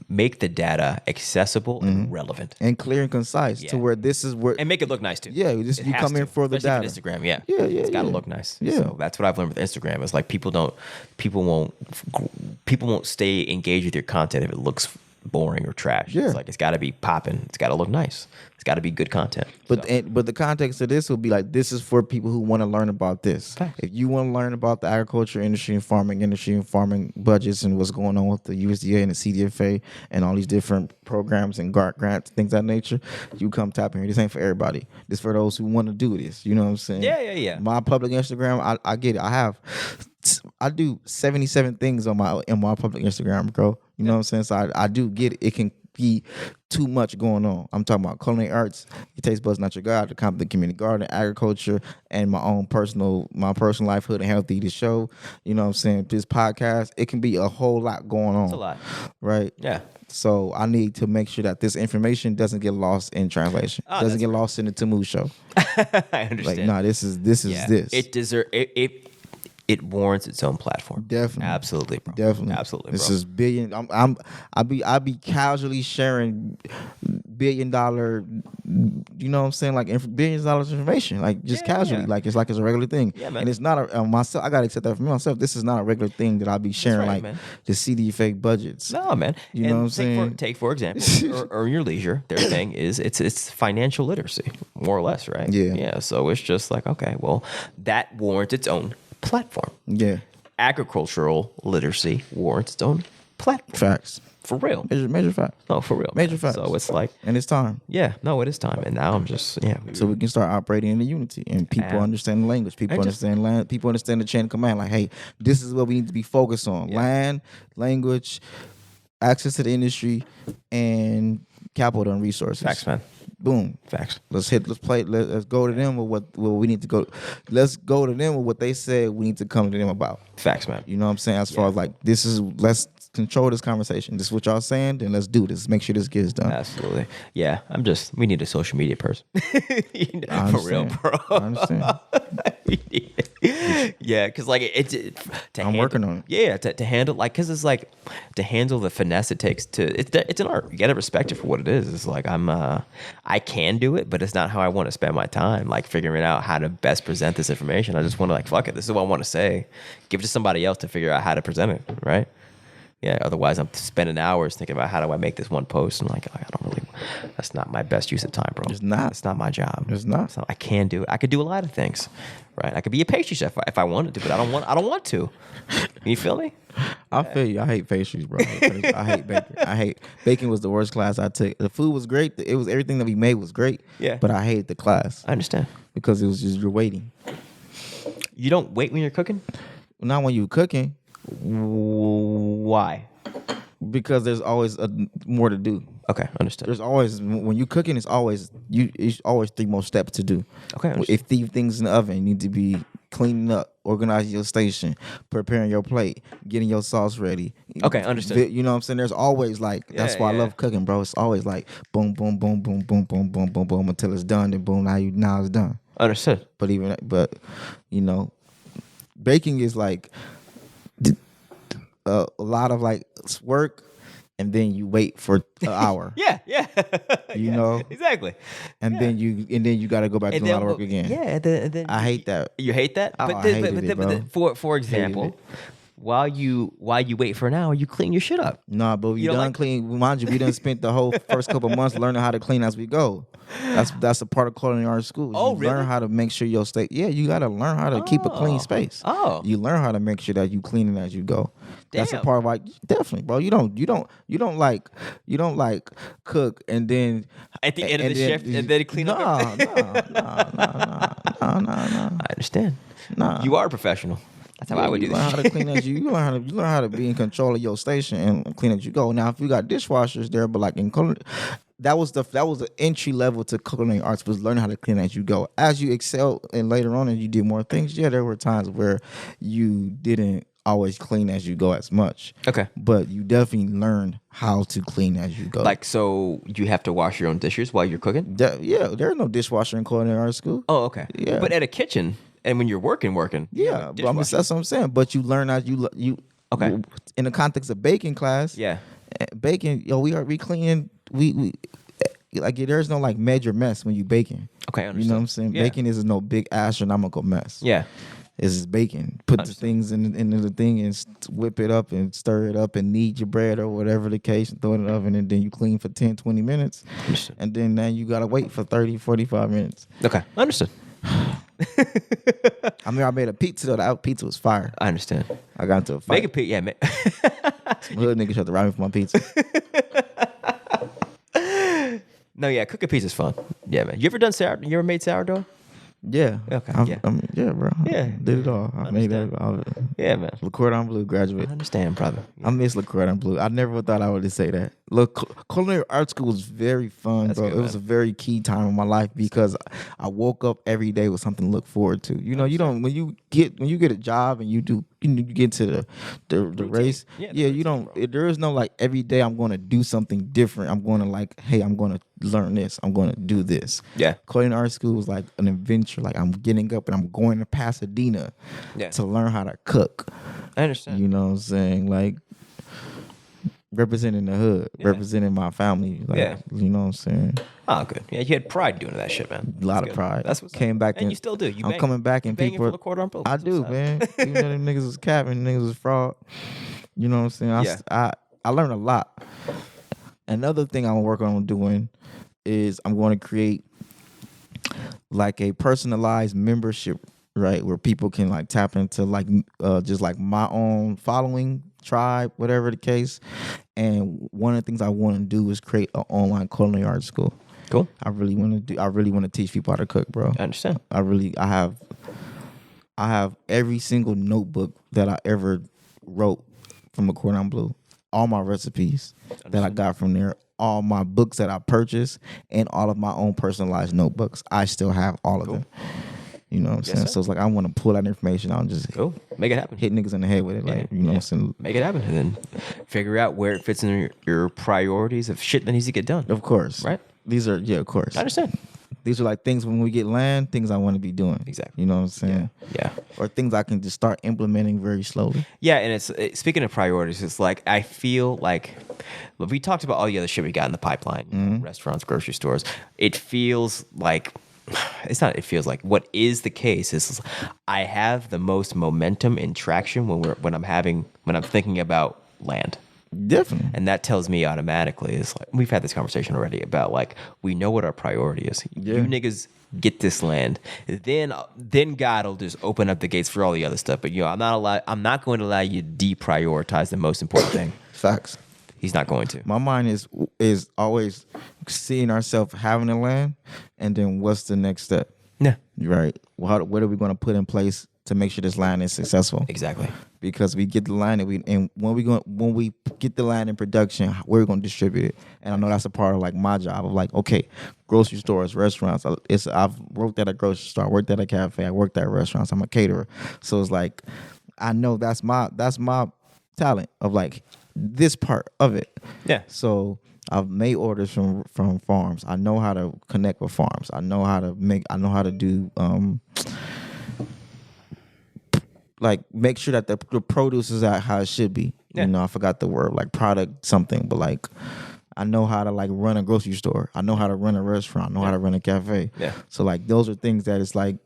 make the data accessible and relevant and clear and concise to where this is where and make it look nice too. Yeah, you come in for the data. Instagram, it's got to look nice. Yeah, so that's what I've learned with Instagram. Is like people won't stay engaged with your content if it looks boring or trash. It's like it's got to be popping. It's got to look nice. It's got to be good content. But the context of this will be like, this is for people who want to learn about this. Thanks. If you want to learn about the agriculture industry and farming budgets and what's going on with the USDA and the CDFA and all these different programs and grants, things of that nature, you come tap in here. This ain't for everybody. This for those who want to do this. You know what I'm saying? Yeah. My public Instagram, I get it. I do 77 things on my public Instagram, bro. You know what I'm saying? So I do get it. It can be too much going on. I'm talking about culinary arts, your taste buds not your guide, the competent community garden, agriculture, and my personal life, hood and healthy, the show. You know what I'm saying? This podcast, it can be a whole lot going on. It's a lot. Right? Yeah. So I need to make sure that this information doesn't get lost in translation. Doesn't get lost in the Temu show. I understand. Like, nah, this is this. It warrants its own platform. Definitely. Absolutely, bro. Definitely. Absolutely, This bro. is billion. I be casually sharing $1 billion, you know what I'm saying? Like billions of dollars information, like just casually, like it's a regular thing. Yeah, man. And it's not myself. I gotta accept that for myself. This is not a regular thing that I'll be sharing, right, like man. the CDFA budgets. No, man. You know what I'm saying? Take for example, or your leisure. Their thing is it's financial literacy, more or less, right? Yeah. Yeah. So it's just like, okay, well, that warrants its own platform. Yeah. Agricultural literacy warrants its own platform. Facts. For real. Major facts. No, for real. Major man. facts. So it's like, and it's time. yeah, no, it is time. And now I'm just, So we can start operating in the unity, and people understand the language. People understand land. People understand the chain of command. Like, hey, this is what we need to be focused on: land, language, access to the industry, and capital and resources. Facts, man. Boom. Facts. Let's go to them with what we need to go. Let's go to them with what they said we need to come to them about. Facts, man. You know what I'm saying? As far as like, let's control this conversation. This is what y'all saying, then let's do this. Make sure this gets done. Absolutely. Yeah, we need a social media person. For real, bro. I understand. Yeah, because like I'm working on it. Yeah, to handle, like, because it's like to handle the finesse it takes it's an art. You gotta respect it for what it is. It's like I can do it, but it's not how I want to spend my time. Like figuring out how to best present this information. I just want to like, fuck it. This is what I want to say. Give it to somebody else to figure out how to present it. Right. Yeah, otherwise I'm spending hours thinking about how do I make this one post, and like that's not my best use of time, bro. It's not. It's not my job. It's not. So I can do it. I could do a lot of things, right? I could be a pastry chef if I wanted to, but I don't want to. You feel me? I feel you. I hate pastries, bro. I hate baking. Baking was the worst class I took. The food was great. It was everything that we made was great. Yeah. But I hated the class. I understand. Because it was just you're waiting. You don't wait when you're cooking? Not when you're cooking. Why? Because there's always more to do. Okay, understood. There's always, when you're cooking, it's always 3 more steps to do. Okay, understood. If 3 things in the oven, you need to be cleaning up, organizing your station, preparing your plate, getting your sauce ready. Okay, understood. You know what I'm saying? There's always like, that's why I love cooking, bro. It's always like boom, boom, boom, boom, boom, boom, boom, boom, boom, until it's done. Then boom, now it's done. Understood. But you know, baking is like a lot of like work, and then you wait for an hour. Yeah. You know exactly. And then you got to go back to a lot of work again. Yeah. And then I hate that. You hate that? Oh, I hated it, bro. For example, while you wait for an hour, you clean your shit up. Nah, but we done clean. Mind you, we done spent the whole first couple months learning how to clean as we go. That's a part of culinary art school. Oh, you really? learn how to make sure your state. Yeah, you got to learn how to keep a clean space. Oh. You learn how to make sure that you clean it as you go. That's a Damn. part of like definitely, bro. You don't like cook and then At the end of the shift, and then clean up everything. Nah. I understand. Nah. You are a professional. That's how I would do you this. learn how to clean as you learn how to be in control of your station and clean as you go. Now, if you got dishwashers there, but like in culinary, that was the entry level to culinary arts, was learning how to clean as you go. As you excel and later on and you did more things, yeah, there were times where you didn't always clean as you go as much. Okay. But you definitely learned how to clean as you go. Like, so you have to wash your own dishes while you're cooking? Yeah, there's no dishwasher in culinary art school. Oh, okay. Yeah. But at a kitchen, and when you're working. Yeah, but that's what I'm saying. But you learn as you Okay. In the context of baking class. Yeah. Baking, we cleaning, we like there's no like major mess when you baking. Okay, I understand. You know what I'm saying? Yeah. Baking is no big astronomical mess. Yeah. It's just baking. Put the things in the thing and whip it up and stir it up and knead your bread or whatever the case and throw it in the oven and then you clean for 10, 20 minutes. Understood. And then now you got to wait for 30, 45 minutes. Okay, understood. I mean, I made a pizza though. That pizza was fire. I understand. I got into a fight. Make a pizza, yeah. Some hood niggas tried to rob me for my pizza. No, yeah, cooking pizza's fun. Yeah, man. You ever done sourdough? You ever made sourdough? Yeah. Okay, yeah. Yeah, bro. Yeah. Did it all. I made that. Yeah, man. Le Cordon Bleu graduate. I understand, brother. I miss Le Cordon Bleu. I never thought I would say that. Look, culinary art school was very fun, That's bro. good, It was a man. very key time in my life because I woke up every day with something to look forward to. You know, you don't when you get a job and you get to the race. Yeah, the Yeah, you routine, don't. bro. There is no like every day I'm going to do something different. I'm going to like, hey, I'm going to learn this. I'm going to do this. Yeah. Culinary art school was like an adventure. Like I'm getting up and I'm going to Pasadena Yeah. to learn how to cook. I understand. You know what I'm saying? Like representing the hood, representing my family. Like, Yeah. you know what I'm saying? Oh, good. Yeah, you had pride doing that shit, man. A lot That's of good. pride. That's what's Came back and in- you still do. You I'm bang. coming back You and banging people for Le Cordon Bleu. I That's do, what's up. man. Even though them niggas was capping, niggas was fraud. You know what I'm saying? Yeah. I learned a lot. Another thing I'm working on doing is I'm going to create like a personalized membership, right, where people can like tap into like just like my own following, tribe, whatever the case. And one of the things I want to do is create an online culinary art school. Cool. I really want to teach people how to cook, bro. I understand. I have every single notebook that I ever wrote from Le Cordon Bleu, all my recipes that I got from there, all my books that I purchased, and all of my own personalized notebooks. I still have all of them. You know what I'm saying? sir. So it's like I want to pull that information out and just Cool. Make it happen. hit niggas in the head with it. Like, you know what I'm saying? Make it happen. And then figure out where it fits in your priorities of shit that needs to get done. Of course. Right? These are, of course. I understand. These are like things when we get land, things I want to be doing. Exactly. You know what I'm saying? Yeah. Or things I can just start implementing very slowly. Yeah, and speaking of priorities, it's like I feel like we talked about all the other shit we got in the pipeline, you know, restaurants, grocery stores. It feels like it feels like what is the case is I have the most momentum and traction when I'm thinking about land. Definitely. And that tells me automatically, it's like we've had this conversation already about like we know what our priority is. Yeah. You niggas get this land, then God will just open up the gates for all the other stuff. But I'm not going to allow you to deprioritize the most important thing. Facts. He's not going to. My mind is always seeing ourselves having the land, and then what's the next step? Yeah, Right. What are we going to put in place to make sure this land is successful? exactly. Because we get the land and when we get the land in production, we're going to distribute it. And I know that's a part of like my job of like, okay, grocery stores, restaurants. I've worked at a grocery store, I worked at a cafe, I worked at restaurants. I'm a caterer, so it's like I know that's my talent of like this part of it. Yeah. So I've made orders from farms. I know how to connect with farms. I know how to do like make sure that the produce is at how it should be. Yeah. You know, I forgot the word, like product something, but like I know how to like run a grocery store. I know how to run a restaurant. I know how to run a cafe. Yeah. So like those are things that it's like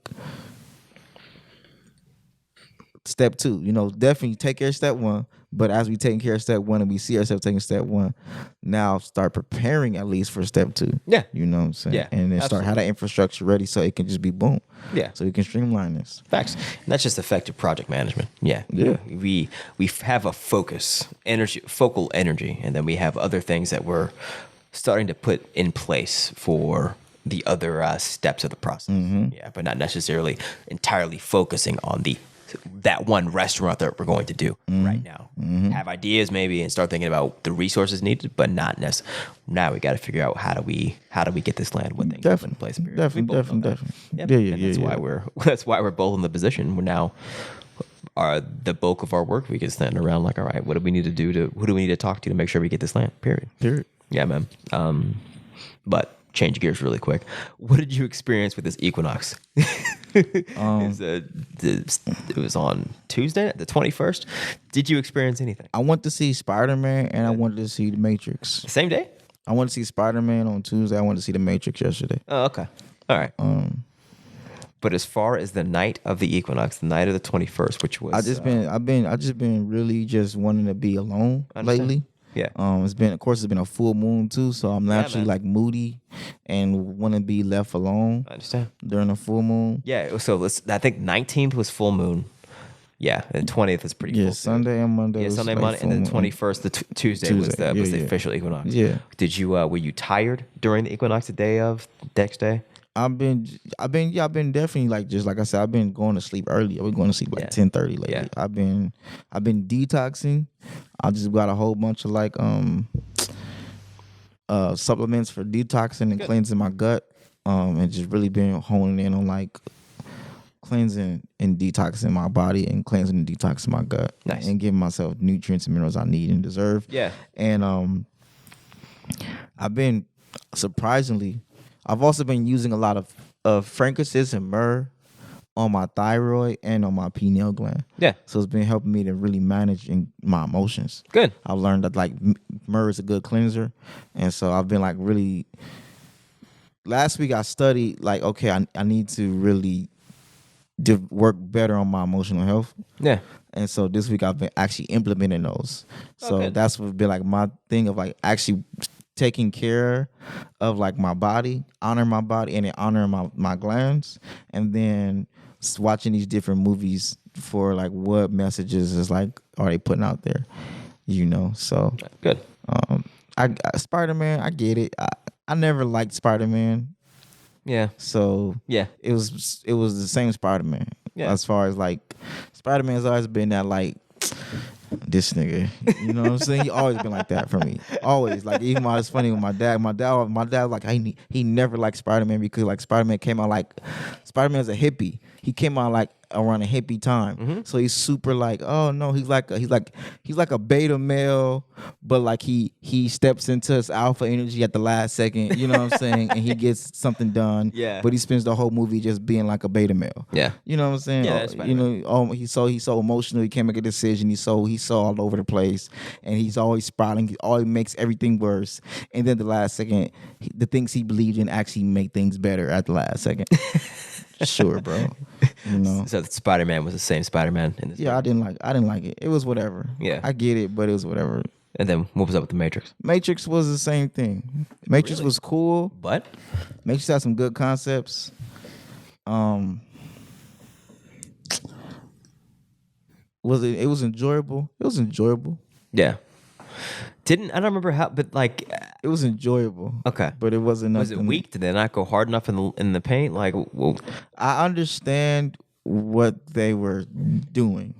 step 2. You know, definitely take care of step 1, But as we taking care of step one and we see ourselves taking step one, now start preparing at least for step two. Yeah. You know what I'm saying? Yeah, And then start have that infrastructure ready so it can just be boom. Yeah. So we can streamline this. Facts. And that's just effective project management. Yeah. Yeah. We have a focal energy, and then we have other things that we're starting to put in place for the other steps of the process. Yeah, but not necessarily entirely focusing on that one restaurant that we're going to do right now. Have ideas maybe and start thinking about the resources needed, but not necessarily. Now we got to figure out how do we get this land, what things put in place. Definitely. Yep. Yeah. And that's why we're both in the position. We're now the bulk of our work week is standing around like, all right, what do we need to do who do we need to talk to make sure we get this land? Period. Yeah, man. But change gears really quick. What did you experience with this equinox? It was on Tuesday, the 21st. Did you experience anything? I went to see Spider-Man and I wanted to see The Matrix. Same day? I went to see Spider-Man on Tuesday. I wanted to see The Matrix yesterday. Oh, okay. All right. But as far as the night of the equinox, the night of the 21st, which was I just been really just wanting to be alone lately. Yeah. It's been a full moon too, so I'm naturally like moody and want to be left alone. I understand. During a full moon. Yeah. So I think 19th was full moon. Yeah, and 20th is pretty full. Sunday and Monday. Yeah, Sunday, Monday, and then 21st, Tuesday was the official equinox. Yeah. Did you were you tired during the equinox, the day of next day? I've been definitely like I said, I've been going to sleep early. I've been going to sleep like 10:30 lately. Yeah. I've been detoxing. I just got a whole bunch of like supplements for detoxing and cleansing my gut. And just really been honing in on like cleansing and detoxing my body and cleansing and detoxing my gut. Nice. And giving myself nutrients and minerals I need and deserve. Yeah. And I've been surprisingly, I've also been using a lot of frankincense and myrrh on my thyroid and on my pineal gland. Yeah. So it's been helping me to really manage my emotions. Good. I've learned that like myrrh is a good cleanser. And so I've been like really, last week I studied like, okay, I need to really work better on my emotional health. Yeah. And so this week I've been actually implementing those. So that's what been like my thing of like actually taking care of like my body, honoring my body, and then honoring my glands, and then watching these different movies for like what messages is like are they putting out there, you know? So good. Spider-Man, I get it. I never liked Spider-Man. Yeah. So yeah, it was the same Spider-Man. Yeah. As far as like Spider-Man's always been that like this nigga, you know what I'm saying? He always been like that for me. Always. Like even when it's funny with my dad like he never liked Spider-Man because like Spider-Man came out like Spider-Man's a hippie. He came out like around a hippie time. Mm-hmm. So he's super like, oh no, he's like a beta male, but like he steps into his alpha energy at the last second, you know what I'm saying? And he gets something done. Yeah. But he spends the whole movie just being like a beta male. Yeah. You know what I'm saying? Yeah, that's you know, he's so emotional, he can't make a decision, he's so all over the place, and he's always spiraling, he always makes everything worse. And then the last second, the things he believed in actually make things better at the last second. Sure, bro. You know. So Spider-Man was the same Spider-Man in this movie. I didn't like it. It was whatever. Yeah. I get it, but it was whatever. And then what was up with the Matrix? Matrix was the same thing. Matrix was cool. But Matrix had some good concepts. It was enjoyable. It was enjoyable. Yeah. I don't remember how, but like it was enjoyable. Okay, but it wasn't. Was it weak? Did they not go hard enough in the paint? Like, well, I understand what they were doing.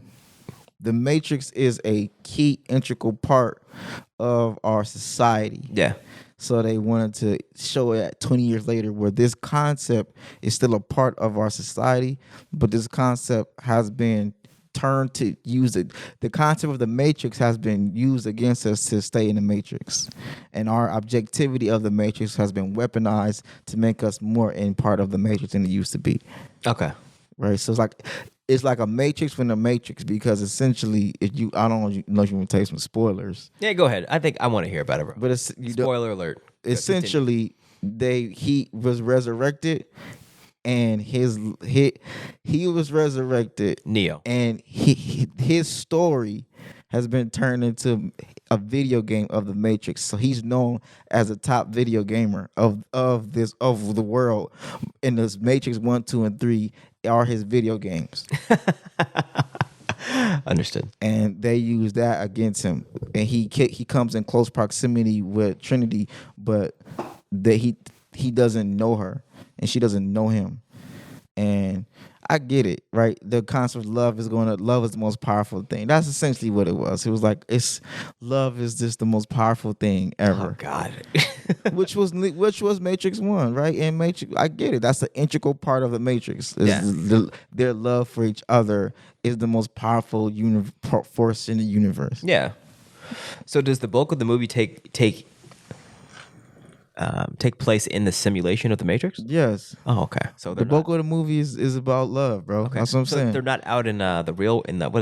The Matrix is a key integral part of our society. Yeah. So they wanted to show it 20 years later where this concept is still a part of our society, but this concept has been turned to use it. The concept of the Matrix has been used against us to stay in the Matrix. And our objectivity of the Matrix has been weaponized to make us more in part of the Matrix than it used to be. Okay. Right? So it's like a Matrix within a Matrix because essentially, I don't know if you want to take some spoilers. Yeah, go ahead. I think I want to hear about it, bro. But spoiler alert. Essentially, he was resurrected. And he was resurrected. Neo. And his story has been turned into a video game of the Matrix. So he's known as a top video gamer of the world. And this Matrix 1, 2, and 3 are his video games. Understood. And they use that against him. And he comes in close proximity with Trinity, but he doesn't know her and she doesn't know him. And I get it, right? The concept of love is the most powerful thing. That's essentially what it was. It was like love is just the most powerful thing ever. Oh God. which was Matrix 1, right? And Matrix, I get it. That's the integral part of the Matrix. Their love for each other is the most powerful force in the universe. Yeah. So does the bulk of the movie take place in the simulation of the Matrix? Yes. Oh, okay. So the bulk of the movie is about love, bro. Okay. That's what I'm saying. They're not out in what are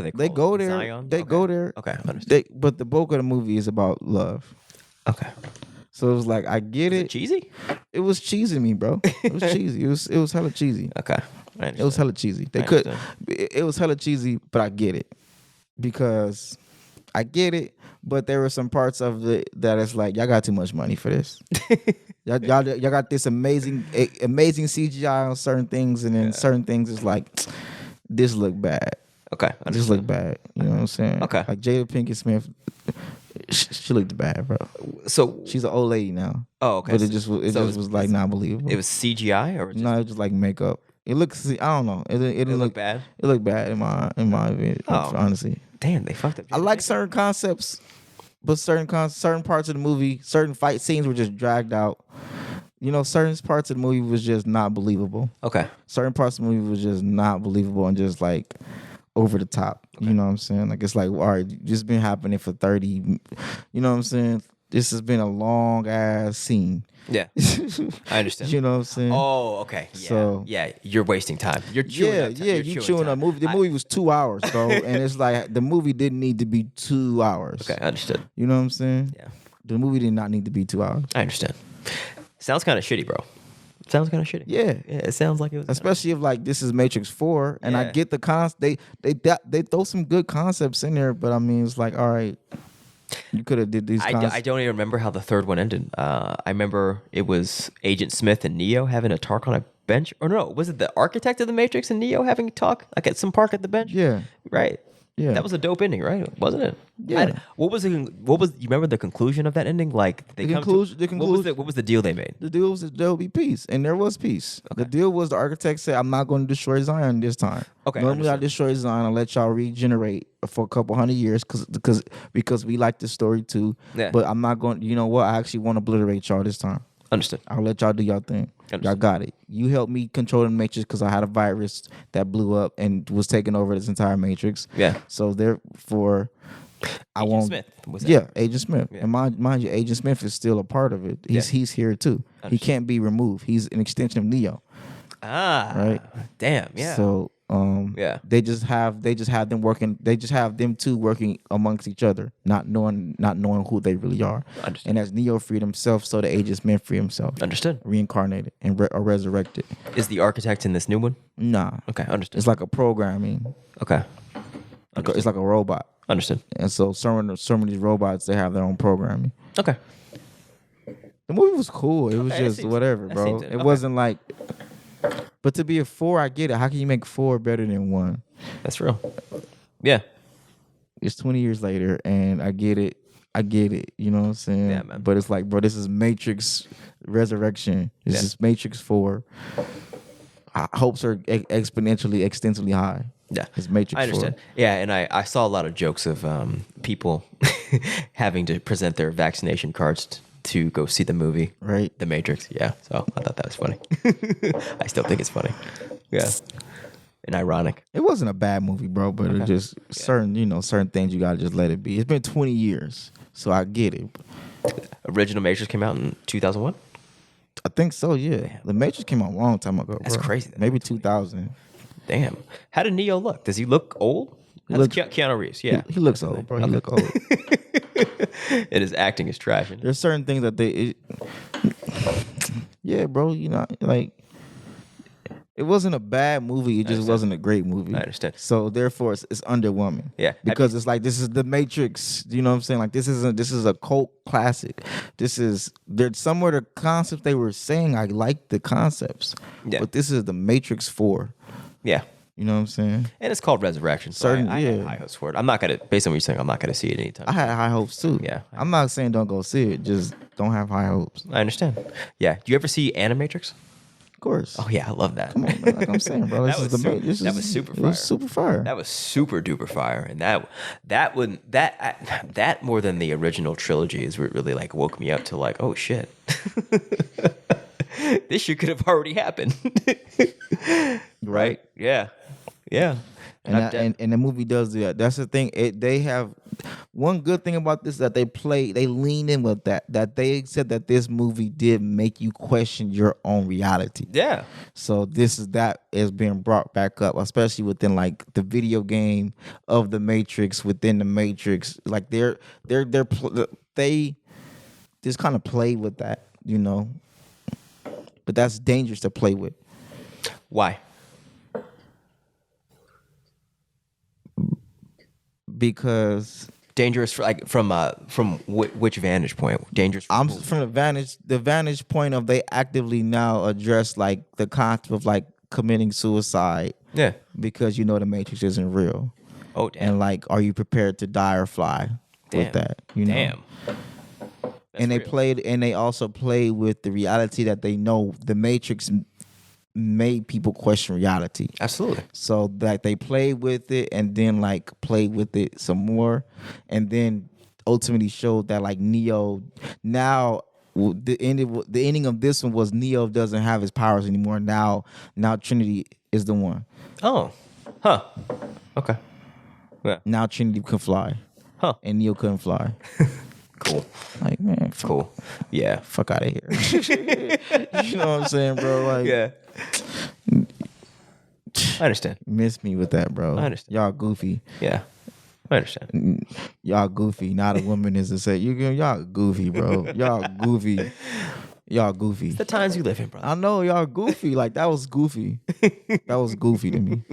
they called? They go there. Zion? They go there. Okay, understood. But the bulk of the movie is about love. Okay. So it was like, I get it. Cheesy? It was cheesy me, bro. It was cheesy. It was hella cheesy. Okay. It was hella cheesy. It was hella cheesy, but I get it. Because I get it, but there were some parts of it that it's like, y'all got too much money for this. y'all got this amazing CGI on certain things, and then certain things is like, this look bad. Okay. This look bad. You know what I'm saying? Okay. Like Jada Pinkett Smith, she looked bad, bro. So she's an old lady now. Oh, okay. But it just was like not believable. It was CGI or no? It was just like makeup. It looks. I don't know. It didn't look bad. It looked bad in my opinion. Honestly, damn, they fucked up. I like certain concepts, but certain parts of the movie, certain fight scenes were just dragged out. You know, certain parts of the movie was just not believable. Okay. Certain parts of the movie was just not believable and just like over the top. Okay. You know what I'm saying? Like it's like, all right, this has been happening for 30. You know what I'm saying? This has been a long ass scene. Yeah, I understand. You know what I'm saying? Oh, okay. Yeah. So you're wasting time. You're chewing up time. You're chewing up movie. The movie was 2 hours, bro, and it's like the movie didn't need to be 2 hours. Okay, I understood. You know what I'm saying? Yeah. The movie did not need to be 2 hours. I understand. Sounds kind of shitty, bro. Sounds kind of shitty. Yeah, it sounds like it was. Especially if like this is Matrix 4, and I get the they throw some good concepts in there, but I mean it's like, all right. You could have did these. I don't even remember how the third one ended. I remember it was Agent Smith and Neo having a talk on a bench. Or no, was it the architect of the Matrix and Neo having a talk like at some park at the bench? Yeah. Right. Yeah. That was a dope ending, right? Wasn't it? Yeah. What was you remember the conclusion of that ending? Like the conclusion. What was the deal they made? The deal was that there would be peace, and there was peace. Okay. The deal was the architect said, "I'm not going to destroy Zion this time. Okay. Normally I destroy Zion and let y'all regenerate for a couple hundred years because we like the story too. Yeah. But I'm not going. You know what? I actually want to obliterate y'all this time. Understood. I'll let y'all do y'all thing. Understood. Y'all got it. You helped me control the Matrix because I had a virus that blew up and was taking over this entire Matrix. Yeah. So therefore, Agent Smith was that? Yeah, Agent Smith. Yeah. And mind you, Agent Smith is still a part of it. He's here too. Understood. He can't be removed. He's an extension of Neo. Right. Damn. Yeah. So they just have them working. They just have them two working amongst each other, not knowing who they really are. Understood. And as Neo freed himself, so the Agent Smith freed himself. Understood. Reincarnated and resurrected. Is the architect in this new one? Nah. Okay. Understood. It's like a programming. Okay. It's like a robot. Understood. And so some of these robots, they have their own programming. Okay. The movie was cool. It was just whatever, bro. It wasn't like. But to be a 4, I get it. How can you make 4 better than 1? That's real. Yeah. It's 20 years later, and I get it. You know what I'm saying? Yeah, man. But it's like, bro, this is Matrix Resurrection. This is Matrix 4. Hopes are extensively high. Yeah. It's Matrix 4. I understand. Yeah, and I saw a lot of jokes of people having to present their vaccination cards to go see the movie, right? The Matrix. Yeah, so I thought that was funny. I still think it's funny. Yeah, and ironic. It wasn't a bad movie, bro, but it just certain things you gotta just let it be. It's been 20 years, so I get it. Original Matrix came out in 2001. I think so. Yeah, damn. The Matrix came out a long time ago. That's crazy. Maybe 2000. Damn. How did Neo look? Does he look old? Keanu Reeves. Yeah, he looks old, bro. He look old. And his acting is trash. There's certain things that yeah, bro. You know, like It wasn't a bad movie. It just wasn't a great movie. I understand. So therefore, it's underwhelming. Yeah. Because it's like, this is the Matrix. You know what I'm saying? Like, this is a cult classic. There's somewhere the concepts they were saying. I like the concepts. Yeah. But this is the Matrix 4. Yeah. You know what I'm saying? And it's called Resurrection. So I had high hopes for it. I'm not gonna, based on what you're saying, I'm not gonna see it anytime. I had high hopes too. Yeah. I'm not saying don't go see it. Just don't have high hopes. I understand. Yeah. Do you ever see Animatrix? Of course. Oh yeah, I love that. Come on, man. Like I'm saying, bro. That was super fire. It was super fire. That was super duper fire, and that more than the original trilogy is what really like woke me up to like, oh shit, this shit could have already happened. Right? Yeah. Yeah. And the movie does that. That's the thing. They have one good thing about this, that they lean in with that. That they said that this movie did make you question your own reality. Yeah. So that is being brought back up, especially within like the video game of the Matrix, within the Matrix. Like they just kind of play with that, you know. But that's dangerous to play with. Why? Because dangerous for like from which vantage point? Dangerous. I'm from the vantage point of they actively now address like the concept of like committing suicide. Yeah. Because you know the Matrix isn't real. Oh damn. And like, are you prepared to die or fly with that? You know. Damn. And they also played with the reality that they know the Matrix made people question reality. Absolutely. So that they played with it and then like played with it some more, and then ultimately showed that like Neo now. The ending of this one was Neo doesn't have his powers anymore. Now Trinity is the one. Oh. Huh. Okay. Yeah. Now Trinity can fly. Huh. And Neo couldn't fly. Cool. Like, man, cool. Yeah. Fuck out of here. You know what I'm saying, bro? Like, yeah. I understand. Miss me with that, bro. I understand. Y'all goofy. Yeah. I understand. Y'all goofy. Not a woman is to say y'all goofy, bro. Y'all goofy. Y'all goofy. It's the times you live in, brother. I know y'all goofy. Like that was goofy. That was goofy to me.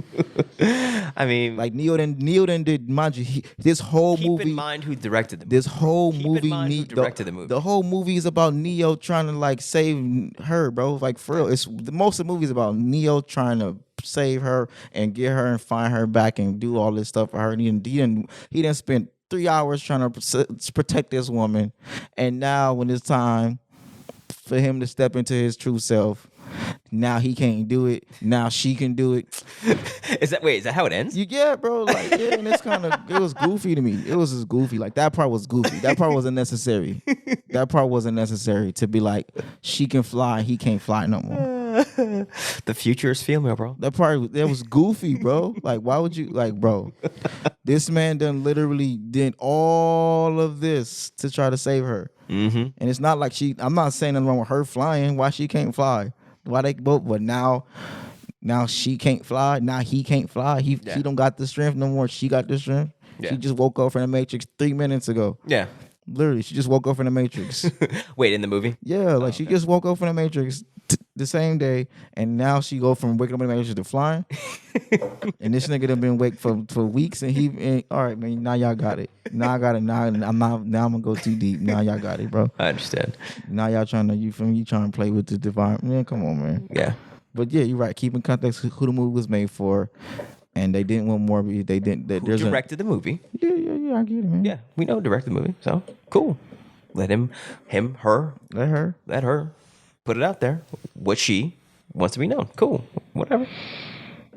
I mean, like Neo did, mind you, this whole movie. Keep in mind who directed the movie. This whole movie. Keep in mind who directed the movie. The whole movie is about Neo trying to like save her, bro. Like for real, most of the movie is about Neo trying to save her and get her and find her back and do all this stuff for her. And he didn't spend 3 hours trying to protect this woman, and now when it's time for him to step into his true self, now he can't do it. Now she can do it. Is that how it ends? Yeah, bro. Like, yeah, and it was goofy to me. It was just goofy. Like that part was goofy. That part wasn't necessary. That part wasn't necessary to be like, she can fly, he can't fly no more. The future is female, bro. That was goofy, bro. Like, why would you bro? This man literally did all of this to try to save her. Mm-hmm. And it's not like I'm not saying nothing wrong with her flying. Why she can't fly? Why they both? But now she can't fly. Now he can't fly. He don't got the strength no more. She got the strength. Yeah. She just woke up from the Matrix 3 minutes ago. Yeah. Literally, she just woke up from the Matrix. Wait, in the movie? Yeah, like she just woke up from the Matrix the same day, and now she go from waking up in the Matrix to flying. And this nigga done been awake for weeks, and all right, man. Now y'all got it. Now I got it. Now I'm gonna go too deep. Now y'all got it, bro. I understand. Now y'all trying to play with the divine. Man, come on, man. Yeah. But yeah, you're right. Keep in context who the movie was made for. And they didn't want more. They didn't. Who directed the movie? Yeah. I get it, man. Yeah, we know who directed the movie. So cool. Let her. Let her put it out there. What she wants to be known. Cool. Whatever.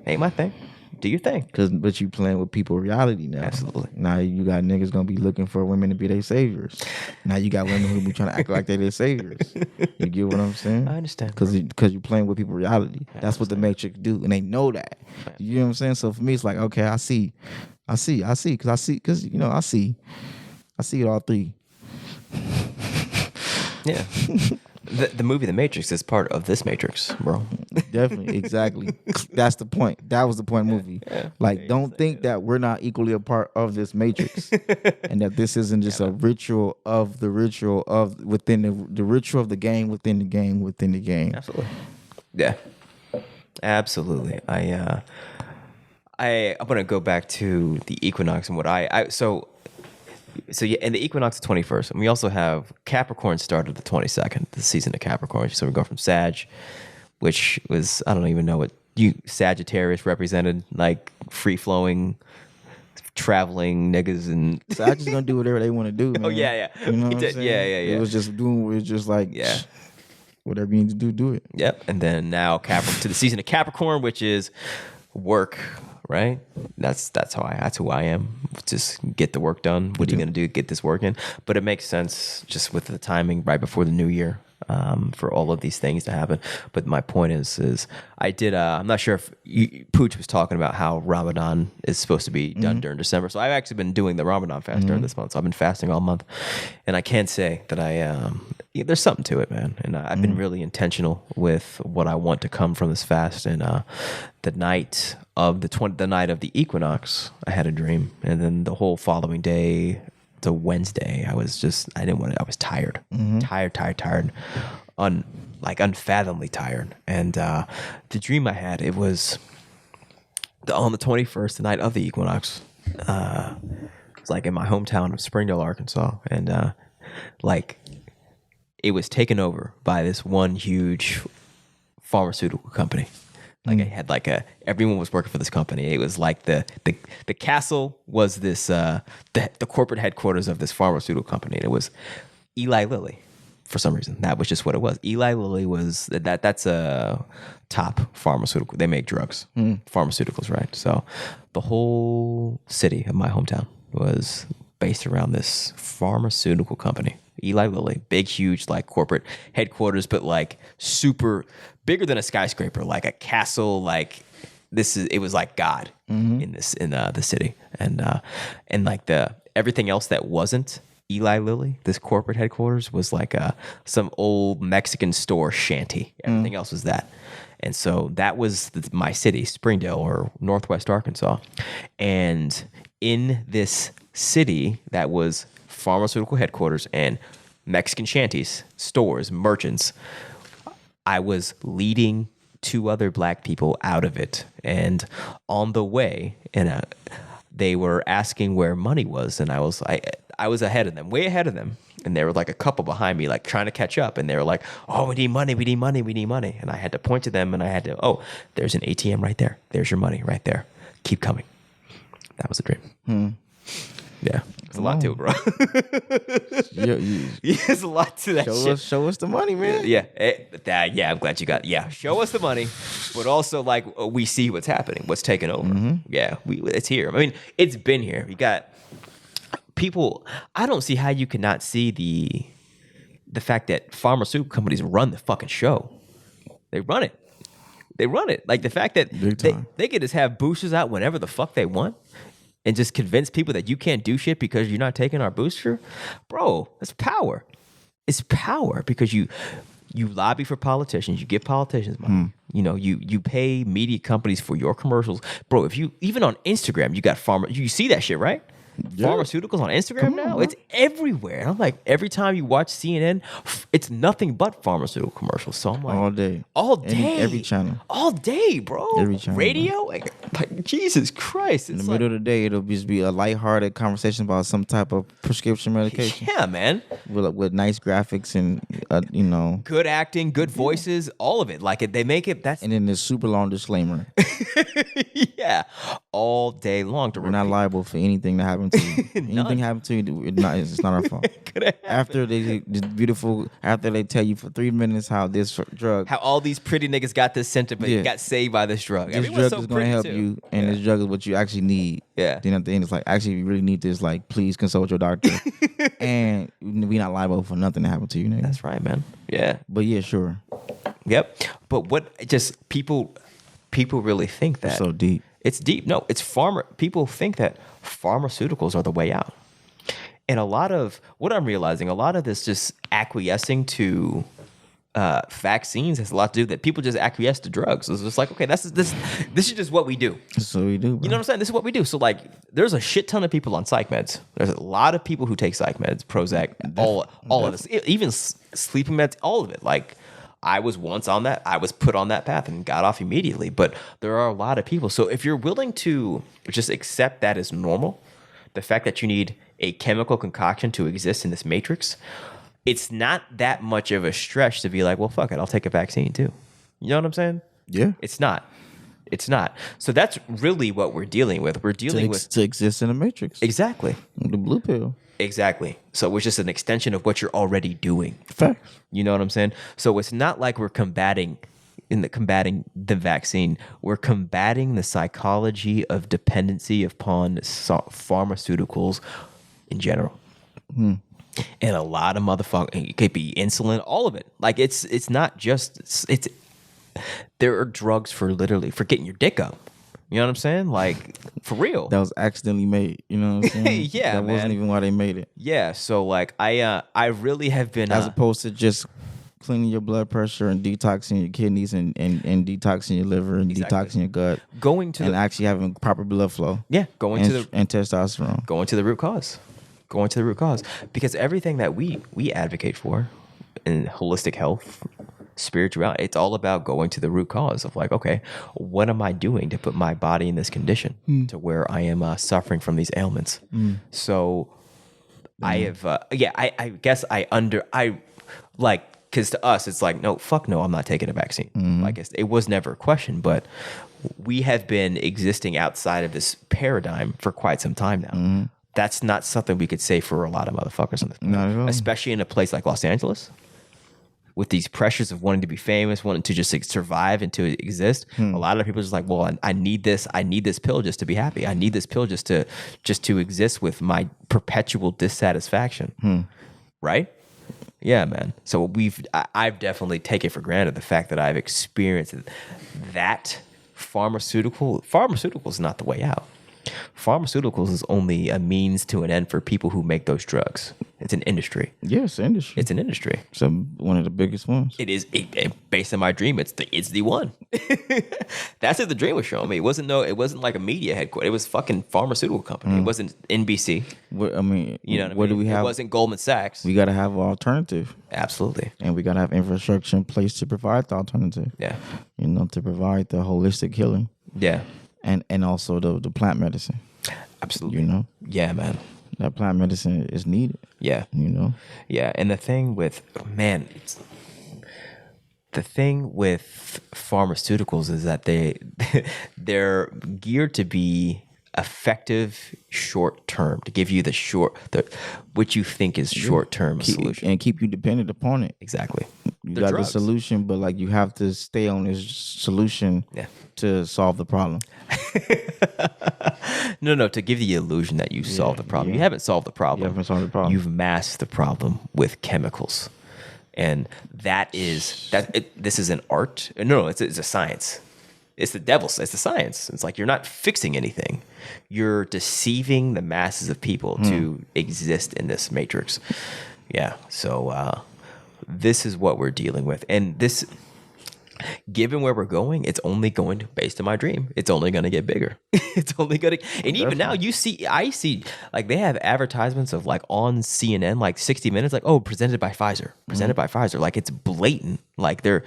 Ain't my thing. Do your thing. But you playing with people's reality now. Absolutely. Now you got niggas gonna be looking for women to be their saviors. Now you got women who be trying to act like they're their saviors. You get what I'm saying? I understand. Because you're playing with people's reality. That's what the Matrix do, and they know that. You know what I'm saying? So for me, it's like, okay, I see, because I see it all three. Yeah. The movie The Matrix is part of this Matrix, bro. Definitely, exactly. That's the point. That was the point movie. Yeah. Like, don't think that we're not equally a part of this Matrix, and that this isn't just a ritual of the ritual of within the ritual of the game within the game within the game. Absolutely. Yeah. Absolutely. I'm gonna go back to the equinox and what so yeah, and the equinox is 21st, and we also have Capricorn started the 22nd, the season of Capricorn. So we go from Sag, which was, I don't even know what Sagittarius represented, like free flowing, traveling niggas, and So I just gonna do whatever they want to do, man. oh yeah, You know what I'm did. saying? Yeah. It was just doing. It was just like, Yeah. whatever you need to do it. Yep. And then now to the season of Capricorn, which is work, right? That's who I am. Just get the work done. What are you gonna do? Get this work in. But it makes sense just with the timing right before the new year. For all of these things to happen. But my point is I did, I'm not sure if Pooch was talking about how Ramadan is supposed to be done during December. So I've actually been doing the Ramadan fast during this month. So I've been fasting all month. And I can't say that there's something to it, man. And I've been really intentional with what I want to come from this fast. And the night of the night of the equinox, I had a dream. And then the whole following day, to Wednesday, I was tired, tired, unfathomably tired. And the dream I had, it was on the 21st, the night of the equinox. It was like in my hometown of Springdale, Arkansas, and it was taken over by this one huge pharmaceutical company. Like I had everyone was working for this company. It was like the castle was this the corporate headquarters of this pharmaceutical company. And it was Eli Lilly for some reason. That was just what it was. Eli Lilly was that's a top pharmaceutical. They make drugs, pharmaceuticals, right? So the whole city of my hometown was based around this pharmaceutical company. Eli Lilly, big, huge, corporate headquarters, but super bigger than a skyscraper, like a castle. It was like God in the city, and everything else that wasn't Eli Lilly, this corporate headquarters, was some old Mexican store shanty. Everything else was that. And so that was my city, Springdale, or Northwest Arkansas. And in this city that was pharmaceutical headquarters and Mexican shanties, stores, merchants, I was leading 2 other black people out of it. And on the way, they were asking where money was, and I was ahead of them, way ahead of them. And there were a couple behind me, trying to catch up. And they were like, "Oh, we need money, we need money, we need money." And I had to point to them, and I had to, "Oh, there's an ATM right there. There's your money right there. Keep coming." That was a dream. Yeah, there's a lot to it, bro. There's a lot to that shit. Show us the money, man. Yeah, I'm glad you got. Yeah, show us the money, but also we see what's happening, what's taking over. Yeah, it's here. I mean, it's been here. You got people. I don't see how you cannot see the fact that pharmaceutical companies run the fucking show. They run it. Like the fact that they can just have boosters out whenever the fuck they want. And just convince people that you can't do shit because you're not taking our booster, bro. That's power. It's power because you lobby for politicians. You give politicians money. You pay media companies for your commercials, bro. If you even on Instagram, you got you see that shit, right? Yeah. Pharmaceuticals on Instagram now, it's everywhere. And I'm like, every time you watch CNN, it's nothing but pharmaceutical commercials. So I'm like, all day, every channel, all day, bro. Every channel, radio, like Jesus Christ. In the middle of the day, it'll just be a lighthearted conversation about some type of prescription medication. Yeah, man. With nice graphics and good acting, good voices, all of it. They make it. And then there's super long disclaimer. Yeah, all day long. We're not liable for anything that happens to you. Anything happens to you, it's not our fault. After they tell you for 3 minutes how this drug, how all these pretty niggas got this center, but got saved by this drug. This drug is going to help you, and this drug is what you actually need. Yeah. Then at the end, it's actually, you really need this. Please consult your doctor. And we not liable for nothing that happened to you, nigga. That's right, man. Yeah. But yeah, sure. Yep. But people really think that. It's so deep. It's deep. No, people think that pharmaceuticals are the way out. And a lot of what I'm realizing, a lot of this just acquiescing to vaccines has a lot to do that people just acquiesce to drugs. It's just okay, this is just what we do. This is what we do, bro. You know what I'm saying? This is what we do. So there's a shit ton of people on psych meds. There's a lot of people who take psych meds, Prozac, all of this, even sleeping meds, all of it. I was once on that. I was put on that path and got off immediately. But there are a lot of people. So if you're willing to just accept that as normal, the fact that you need a chemical concoction to exist in this matrix, it's not that much of a stretch to be like, well, fuck it, I'll take a vaccine too. You know what I'm saying? Yeah. It's not. It's not. So that's really what we're dealing with. We're dealing with to exist in the matrix. Exactly. The blue pill. Exactly. So it's just an extension of what you're already doing. Facts. You know what I'm saying? So it's not like we're combating the vaccine. We're combating the psychology of dependency upon pharmaceuticals in general. And a lot of motherfuckers, it could be insulin, all of it. Like it's not just it's there are drugs for getting your dick up. You know what I'm saying? Like, for real. That was accidentally made. You know what I'm saying? Yeah, that man. wasn't even why they made it. Yeah. So like, I really have been as opposed to just cleaning your blood pressure and detoxing your kidneys and detoxing your liver and detoxing your gut. Actually having proper blood flow. Yeah. And testosterone. Going to the root cause. Because everything that we advocate for in holistic health, spirituality, it's all about going to the root cause of like, okay, what am I doing to put my body in this condition to where I am suffering from these ailments? So I have, I guess because to us, it's like, no, fuck no, I'm not taking a vaccine. Like it was never a question, but we have been existing outside of this paradigm for quite some time now. That's not something we could say for a lot of motherfuckers on this planet, not at all. Especially in a place like Los Angeles. With these pressures of wanting to be famous, wanting to just survive and to exist, a lot of people are just like, well, I need this pill just to be happy. I need this pill just to exist with my perpetual dissatisfaction. Right? Yeah, man. So I've definitely taken for granted the fact that I've experienced that pharmaceutical is not the way out. Pharmaceuticals is only a means to an end for people who make those drugs. It's an industry. Yeah, it's an industry. It's an industry. It's one of the biggest ones. It is. Based on my dream, it's the one. That's what the dream was showing me. It wasn't like a media headquarters. It was fucking pharmaceutical company. It wasn't NBC. You know what I mean? Do we have? It wasn't Goldman Sachs. We got to have an alternative. Absolutely. And we got to have infrastructure in place to provide the alternative. Yeah. To provide the holistic healing. Yeah. And also the plant medicine. Absolutely. Yeah, man. That plant medicine is needed. Yeah. Yeah. And the thing with pharmaceuticals is that they're geared to be effective short term, to give you what you think is short term solution and keep you dependent upon it. Exactly. You got drugs. The solution, but like you have to stay on this solution to solve the problem. No, to give the illusion that you solved the problem. You haven't solved the problem. You haven't solved the problem. You've masked the problem with chemicals. And this is an art. No, it's a science. It's the devil's. It's the science. It's like you're not fixing anything. You're deceiving the masses of people to exist in this matrix. Yeah. So this is what we're dealing with. And this, given where we're going, it's only going to, based on my dream, it's only going to get bigger. It's only going to, and even now I see like they have advertisements of like on CNN, like 60 Minutes, like, oh, presented by Pfizer, like it's blatant. Like they're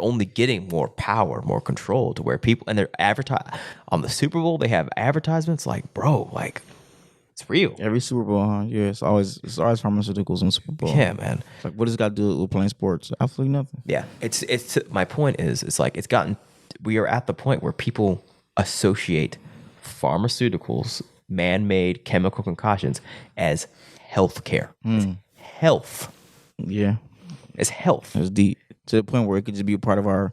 only getting more power, more control to where people, and they're on the Super Bowl, they have advertisements like, bro, like it's real. Every Super Bowl, huh? Yeah, it's always pharmaceuticals in Super Bowl. Yeah, man. It's like, what does it got to do with playing sports? Absolutely nothing. Yeah, it's my point is, it's like we are at the point where people associate pharmaceuticals, man-made chemical concoctions as health care. Health. Yeah. It's health. It's deep. To the point where it could just be a part of our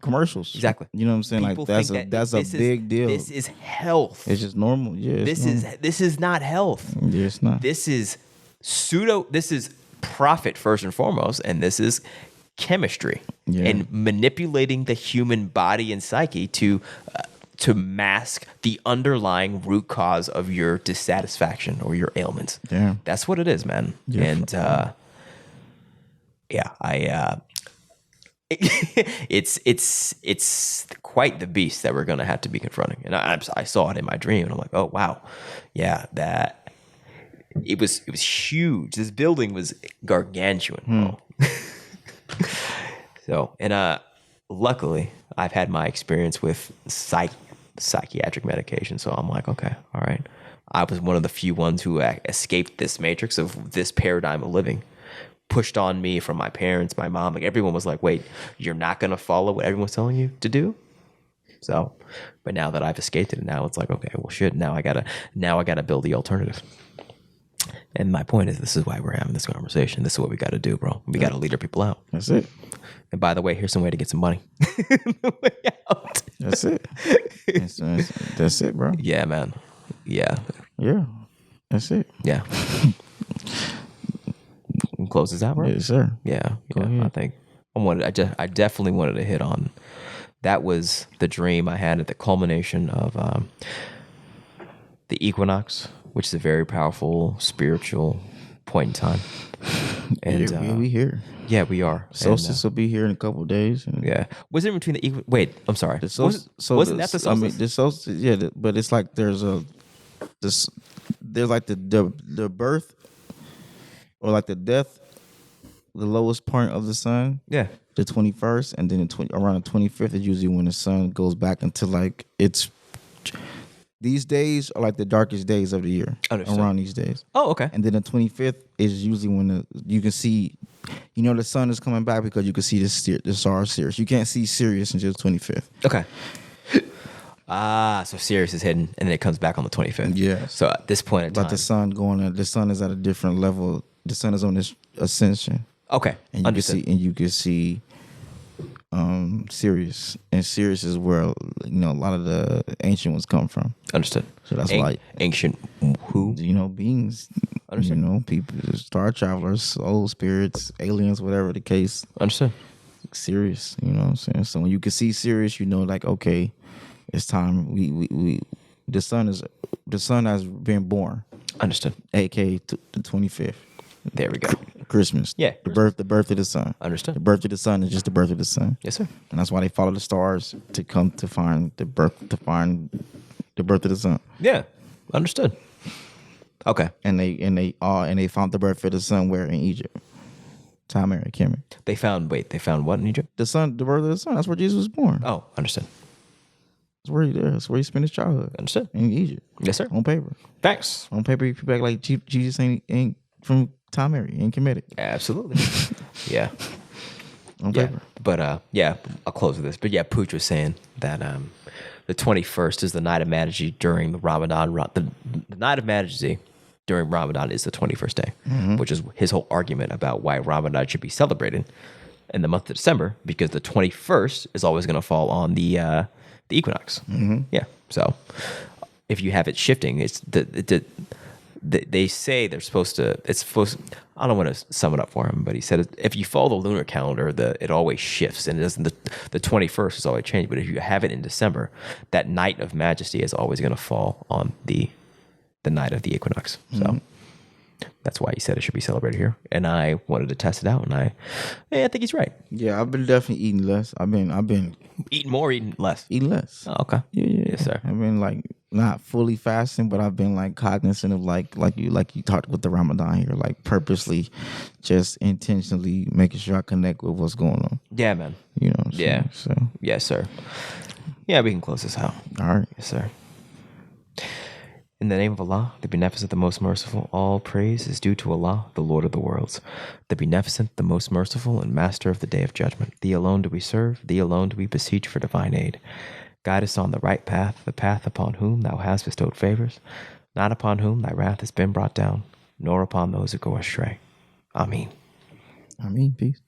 commercials. Exactly. You know what I'm saying? People like that's a big deal. This is health. It's just normal. Yeah. This is not health. Yeah, it's not. This is this is profit first and foremost, and this is chemistry and manipulating the human body and psyche to mask the underlying root cause of your dissatisfaction or your ailments. Yeah. That's what it is, man. Yeah. And it's quite the beast that we're gonna have to be confronting. And I saw it in my dream, and I'm like, oh wow, yeah, that it was huge. This building was gargantuan, bro. So, and luckily, I've had my experience with psychiatric medication. So I'm like, okay, all right. I was one of the few ones who escaped this matrix of this paradigm of living, pushed on me from my parents, my mom. Like everyone was like, wait, you're not going to follow what everyone's telling you to do? So, but now that I've escaped it, now it's like, okay, well, shit. Now I gotta build the alternative. And my point is, this is why we're having this conversation. This is what we got to do, bro. We got to lead our people out. That's it. And by the way, here's some way to get some money. Way out. That's it. That's it, bro. Yeah, man. Yeah. Yeah. That's it. Yeah. Close this out, bro. Yes, sir. Yeah. Go ahead. I think I definitely wanted to hit on. That was the dream I had at the culmination of the equinox, which is a very powerful spiritual point in time. And yeah, we here. Yeah, we are. Solstice will be here in a couple of days. Yeah. Was it between the wait, I'm sorry. Wasn't that the solstice? I mean, the solstice, yeah, but it's like there's like the birth or like the death, the lowest point of the sun. Yeah. The 21st, and then around the 25th is usually when the sun goes back into like these days are like the darkest days of the year. Understood. Around these days. Oh, okay. And then the 25th is usually when you can see, the sun is coming back because you can see the star Sirius. You can't see Sirius until the 25th. Okay. So Sirius is hidden, and then it comes back on the 25th. Yeah. So at this point in time, but the sun is at a different level. The sun is on this ascension. Okay. And you can see Sirius, and Sirius is where a lot of the ancient ones come from. Understood. So that's why ancient who beings. Understood. People, star travelers, soul spirits, aliens, whatever the case. Understood. Sirius, you know what I'm saying. So when you can see Sirius, like okay, it's time. The sun has been born. Understood. AKA the 25th. There we go. Christmas. Yeah. The birth of the sun. Understood. The birth of the sun is just the birth of the sun. Yes, sir. And that's why they follow the stars to come to find the birth of the sun. Yeah. Understood. Okay. And they found the birth of the sun where in Egypt. Temu, Kemet. They found what in Egypt? The birth of the sun. That's where Jesus was born. Oh, understood. That's where he spent his childhood. Understood. In Egypt. Yes, sir. On paper. Thanks. On paper, you back like Jesus ain't from Temu, ain't committed. Absolutely. Yeah. On paper. But I'll close with this. But yeah, Pooch was saying that the 21st is the night of Majesty during the Ramadan. The night of Majesty during Ramadan is the 21st day, which is his whole argument about why Ramadan should be celebrated in the month of December, because the 21st is always going to fall on the equinox. Yeah. So if you have it shifting, it's they say they're supposed to. I don't want to sum it up for him, but he said if you follow the lunar calendar, it always shifts, and it doesn't. The 21st is always changed. But if you have it in December, that night of Majesty is always going to fall on the night of the equinox. So that's why he said it should be celebrated here. And I wanted to test it out, and I think he's right. Yeah, I've been definitely eating less. I've been Eating more, eating less. Eating less. Oh, okay. Yeah. Yes, sir. I've been like not fully fasting, but I've been like cognizant of like you talked with the Ramadan here, like purposely, just intentionally making sure I connect with what's going on. Yeah, man. You know what I'm saying? So yes, sir. Yeah, we can close this out. All right. Yes, sir. In the name of Allah, the Beneficent, the Most Merciful, all praise is due to Allah, the Lord of the worlds, the Beneficent, the Most Merciful, and Master of the Day of Judgment. Thee alone do we serve, Thee alone do we beseech for divine aid. Guide us on the right path, the path upon whom Thou hast bestowed favors, not upon whom Thy wrath has been brought down, nor upon those who go astray. Ameen. Peace.